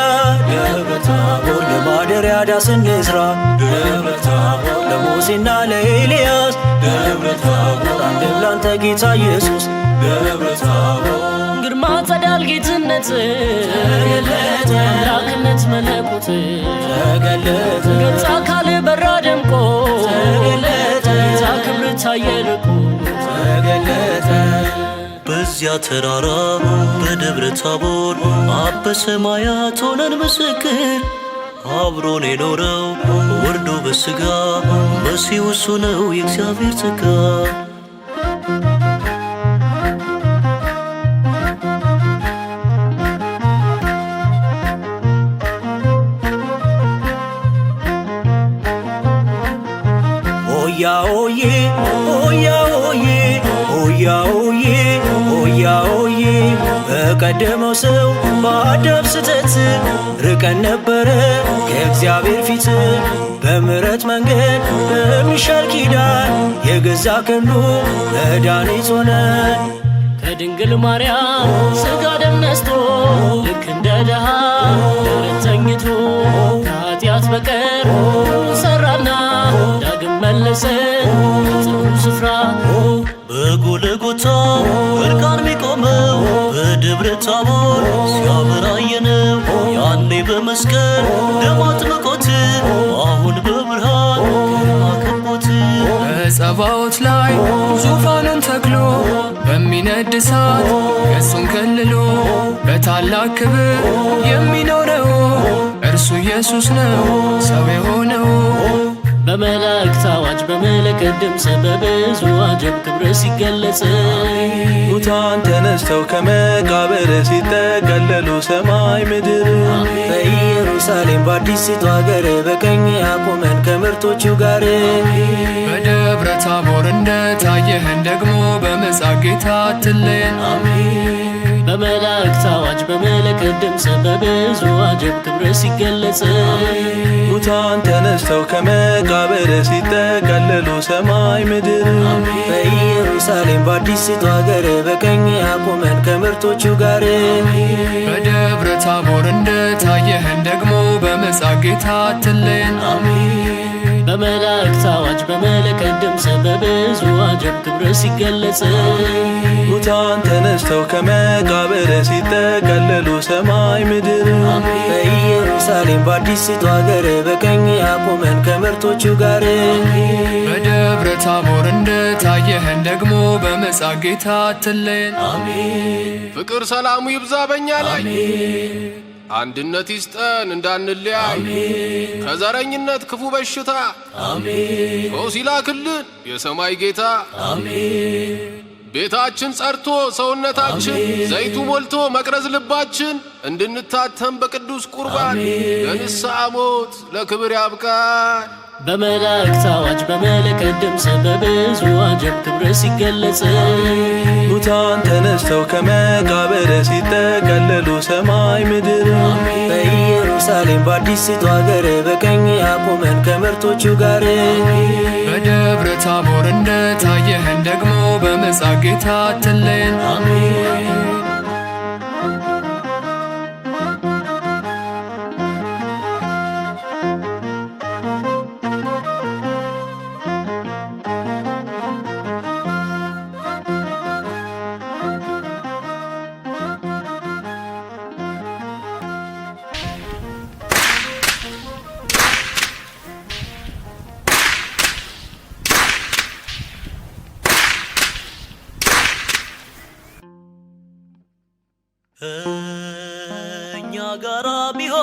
[SPEAKER 5] ደብረ ታቦር ለማደሪያ ዳስ እንስራ ደብረ ታቦር ለሙሴና ለኤልያስ ደብረ ታቦር አንድም ላንተ ጌታ ኢየሱስ ደብረ ታቦር
[SPEAKER 8] ግርማ ጸዳል ጌትነት ተገለጠ አምላክነት መለኮት
[SPEAKER 5] ተገለጠ
[SPEAKER 8] ገጽ አካል በራ ደምቆ ተገለጠ ጌታ ክብር ታየ ልቆ
[SPEAKER 5] ተገለጠ በዚያ ተራራ በደብረ ታቦር አብ በሰማያት ሆነን ምስክር አብሮን የኖረው ወርዶ በሥጋ መሲሁ እሱ ነው የእግዚአብሔር ጸጋ ኦያ ኦዬ ኦያ ኦዬ ኦያ ኦዬ ኦያ ኦዬ በቀደመው ሰው በአዳም ስህተት ርቀን ነበረ ከእግዚአብሔር ፊት በምሕረት መንገድ በሚሻል ኪዳን የገዛ ክንዱ መድኃኒት ሆነን
[SPEAKER 8] ከድንግል ማርያም ሥጋ ደም ነስቶ ልክ እንደ ድሃ ደረት ተኝቶ ከኃጢአት በቀር ሠራና ዳግም መለሰን ከጽኑ ስፍራ
[SPEAKER 5] በጎልጎታ እርቃን ሚቆመው በደብረ ታቦር ሲያበራየነው ያኔ በመስቀል ደም አጥምቆት አሁን በብርሃን ከቦት
[SPEAKER 10] በጸባዖት ላይ ዙፋኑን ተክሎ በሚነድ እሳት ገጹን ከልሎ በታላቅ ክብር የሚኖረው እርሱ ኢየሱስ ነው ሰው የሆነው
[SPEAKER 8] በመላእክት አዋጅ በመለከት ድምፅ በብዙ አጀብ ክብር ሲገለጽ
[SPEAKER 11] ሙታን ተነስተው ከመቃብር ሲጠቀለሉ ሰማይ ምድር
[SPEAKER 5] በኢየሩሳሌም በአዲሲቱ አገር በቀኝ ያቆመን ከምርቶቹ ጋር
[SPEAKER 10] በደብረ ታቦር እንደታየህን ደግሞ በምጽአት ጌታ አትለየን
[SPEAKER 8] በመላእክት አዋጅ በመለከት ድምፅ በብዙ አጀብ ክብር ሲገለጽ
[SPEAKER 11] ሙታን ተነስተው ከመቃብር ሲጠቀለሉ ሰማይ ምድር
[SPEAKER 5] በኢየሩሳሌም በአዲሲቱ አገር በቀኝ ያቆመን ከምርቶቹ ጋር
[SPEAKER 10] በደብረ ታቦር እንደታየህን ደግሞ በምጽአት ጌታ አትለየን
[SPEAKER 8] በመላእክት አዋጅ በመለከት ድምፅ በብዙ አጀብ ክብር ሲገለጽ
[SPEAKER 11] ሙታን ተነስተው ከመቃብር ሲጠቀለሉ ሰማይ ምድር
[SPEAKER 5] በኢየሩሳሌም በአዲሲቱ አገር በቀኝ ያቆመን ከምርቶቹ ጋር
[SPEAKER 10] በደብረ ታቦር እንደታየህን ደግሞ በምጽአት ጌታ አትለየን
[SPEAKER 12] ፍቅር ሰላሙ ይብዛ በእኛ ላይ አንድነት ይስጠን እንዳንለያይ ከዘረኝነት ክፉ በሽታ ፈውስ ይላክልን የሰማይ ጌታ ቤታችን ጸርቶ ሰውነታችን ዘይቱ ሞልቶ መቅረዝ ልባችን እንድንታተም በቅዱስ ቁርባን ለንስሐ ሞት ለክብር ያብቃን
[SPEAKER 8] በመላእክት አዋጅ በመለከት ድምፅ በብዙ አጀብ ክብር ሲገለጽ
[SPEAKER 11] ሙታን ተነስተው ከመቃብር ሲጠቀለሉ ሰማይ ምድር
[SPEAKER 5] በኢየሩሳሌም በአዲሲቱ አገር በቀኝ ያቆመን ከምርቶቹ ጋር
[SPEAKER 10] በደብረ ታቦር እንደታየህን ደግሞ በምጽአት ጌታ አትለየን
[SPEAKER 8] እኛ ጋራ ቢሆን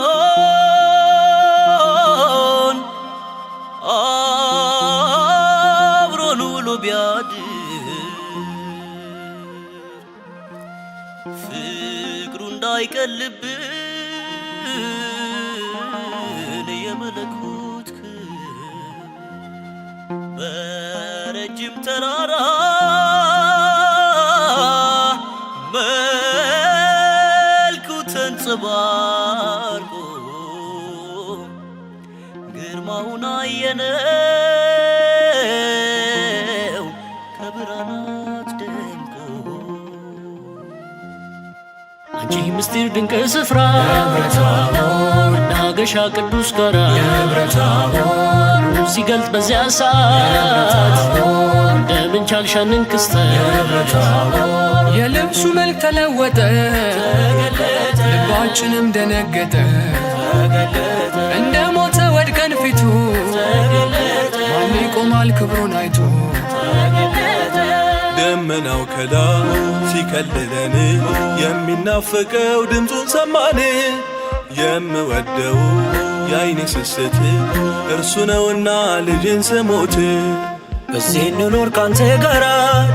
[SPEAKER 8] አብሮን ውሎ ቢያድር ፍቅሩ እንዳይቀልብን የመለኮት በረጅም ተራራ መልኩ ተንጸባርቆ ግርማውን አየነው ከብርሃናት ደምቆ። አንቺ ምስጢር ድንቅ ስፍራ መናገሻ ቅዱስ ጋራ ሲገልጥ በዚያ ሰዓት እንደምን ቻልሽ ያንን ክስተት?
[SPEAKER 10] የልብሱ መልክ ተለወጠ ልባችንም ደነገጠ። እንደ ሞተ ወድቀን ፊቱ ማን ይቆማል ክብሩን አይቶ?
[SPEAKER 11] ደመናው ከላይ ሲከልለን የሚናፈቀው ድምፁን ሰማን። የምወደው የአይኔ ስስት እርሱ ነውና ልጅን ስሞት።
[SPEAKER 3] በዚህ እንኖር ካንተ ጋራ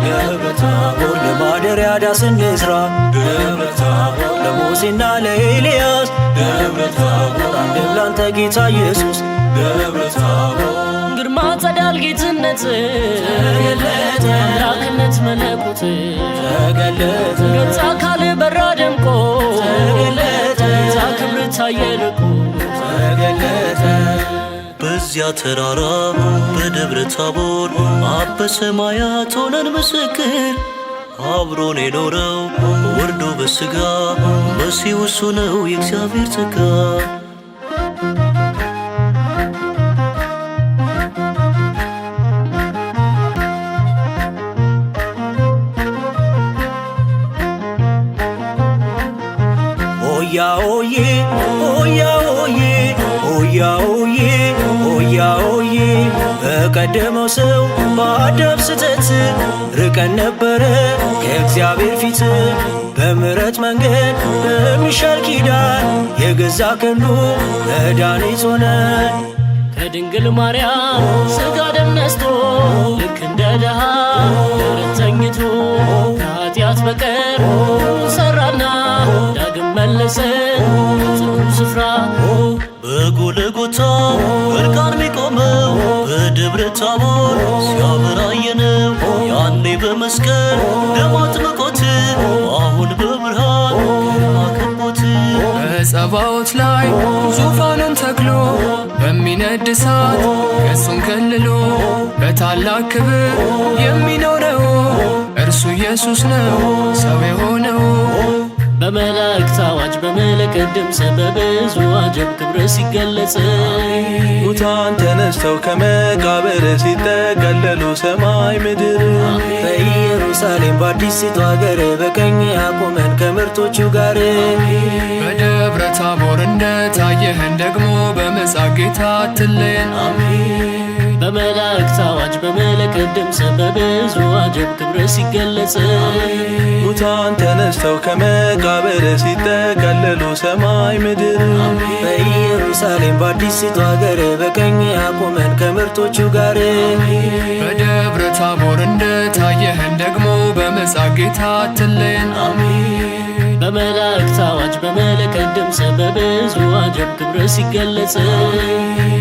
[SPEAKER 3] ደብረ ታቦር ለማደሪያ ዳስ እንስራ። ደብረ ታቦር ለሙሴና ለኤልያስ ደብረ ታቦር አንድም ላንተ ጌታ ኢየሱስ። ደብረ ታቦር
[SPEAKER 8] ግርማ ጸዳል ጌትነት ተገለጠ፣ አምላክነት መለኮት
[SPEAKER 3] ተገለጠ፣
[SPEAKER 8] ገጻ አካል በራ ደምቆ
[SPEAKER 3] ተገለጠ፣
[SPEAKER 8] ጌታ ክብር ታየ ልቆ
[SPEAKER 3] ተገለጠ።
[SPEAKER 8] በዚያ ተራራ በደብረ ታቦር አብ በሰማያት ሆነን ምስክር አብሮን የኖረው ወርዶ በሥጋ መሲሁ እሱ ነው የእግዚአብሔር ጸጋ።
[SPEAKER 3] ሆያ ሆዬ ሆያ ሆዬ ሆያ ሆዬ ሆያ ሆዬ በቀደመው ሰው በአዳም ስህተት ርቀን ነበረ ከእግዚአብሔር ፊት። በምሕረት መንገድ በሚሻል ኪዳን የገዛ ክንዱ መድኃኒት ሆነን።
[SPEAKER 8] ከድንግል ማርያም ሥጋ ደም ነስቶ ልክ እንደ ድሃ ደረት ተኝቶ ከኃጢአት በቀር ሠራና ዳግም መለሰን ጽኑ ስፍራ። በጎልጎታ እርቃን ሚቆመው በደብረ ታቦር ሲያበራየነው ያኔ በመስቀል ደም አጥምቆት አሁን በብርሃን ግርማ ከቦት።
[SPEAKER 10] በጸባዖት ላይ ዙፋኑን ተክሎ በሚነድ እሳት ገጹን ከልሎ በታላቅ ክብር የሚኖረው እርሱ ኢየሱስ ነው ሰው የሆነው።
[SPEAKER 8] በመላእክት አዋጅ በመለከት ድምፅ በብዙ አጀብ ክብር ሲገለጽ
[SPEAKER 11] ሙታን ተነስተው ከመቃብር ሲጠቀለሉ ሰማይ ምድር።
[SPEAKER 3] በኢየሩሳሌም በአዲሲቱ አገር በቀኝ ያቆመን ከምርጦቹ ጋር።
[SPEAKER 10] በደብረ ታቦር እንደታየህን ደግሞ በምጽአት ጌታ አትለየን።
[SPEAKER 8] በመላእክት አዋጅ በመለከት ድምፅ በብዙ አጀብ ክብር ሲገለጽ
[SPEAKER 11] ሙታን ተነስተው ከመቃብር ሲጠቀለሉ ሰማይ ምድር።
[SPEAKER 3] በኢየሩሳሌም በአዲሲቱ አገር በቀኝ ያቆመን ከምርጦቹ ጋር።
[SPEAKER 10] በደብረ ታቦር እንደታየህን ደግሞ በምጽአት ጌታ አትለየን።
[SPEAKER 8] በመላእክት አዋጅ በመለከት ድምፅ በብዙ አጀብ ክብር ሲገለጽ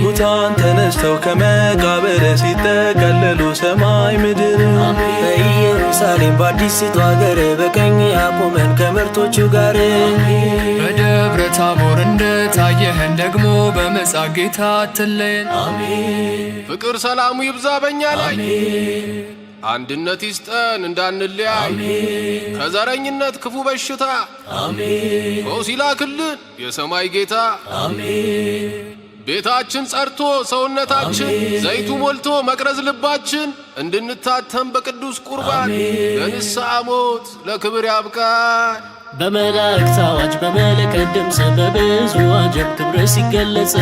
[SPEAKER 11] ሙታን ተነስተው ከመቃብር ሲጠቀለሉ ሰማይ ምድር።
[SPEAKER 3] በኢየሩሳሌም በአዲሲቱ አገር በቀኝ ያቆመን ከምርጦቹ ጋር።
[SPEAKER 10] በደብረ ታቦር እንደታየህን ደግሞ በምጽአት ጌታ አትለየን።
[SPEAKER 12] ፍቅር ሰላሙ ይብዛ በእኛ ላይ አንድነት ይስጠን እንዳንለያይ ከዘረኝነት ክፉ በሽታ ፈውስ ይላክልን የሰማይ ጌታ። ቤታችን ጸርቶ ሰውነታችን ዘይቱ ሞልቶ መቅረዝ ልባችን እንድንታተም በቅዱስ ቁርባን ለንስሐ ሞት ለክብር ያብቃን።
[SPEAKER 8] በመላእክት አዋጅ በመለከት ድምፅ በብዙ አጀብ ክብር ሲገለጽ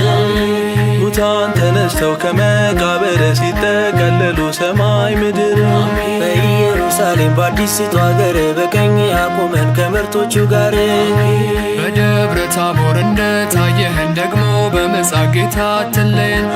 [SPEAKER 11] ሙታን ተነስተው ከመቃብር ሲጠቀለሉ ሰማይ ምድር።
[SPEAKER 3] በኢየሩሳሌም በአዲሲቱ አገር በቀኝ ያቆመን ከመበርቶቹ ጋር
[SPEAKER 10] በደብረ ታቦር እንደታየህን ደግሞ በምጽአት ጌታ አትለየን።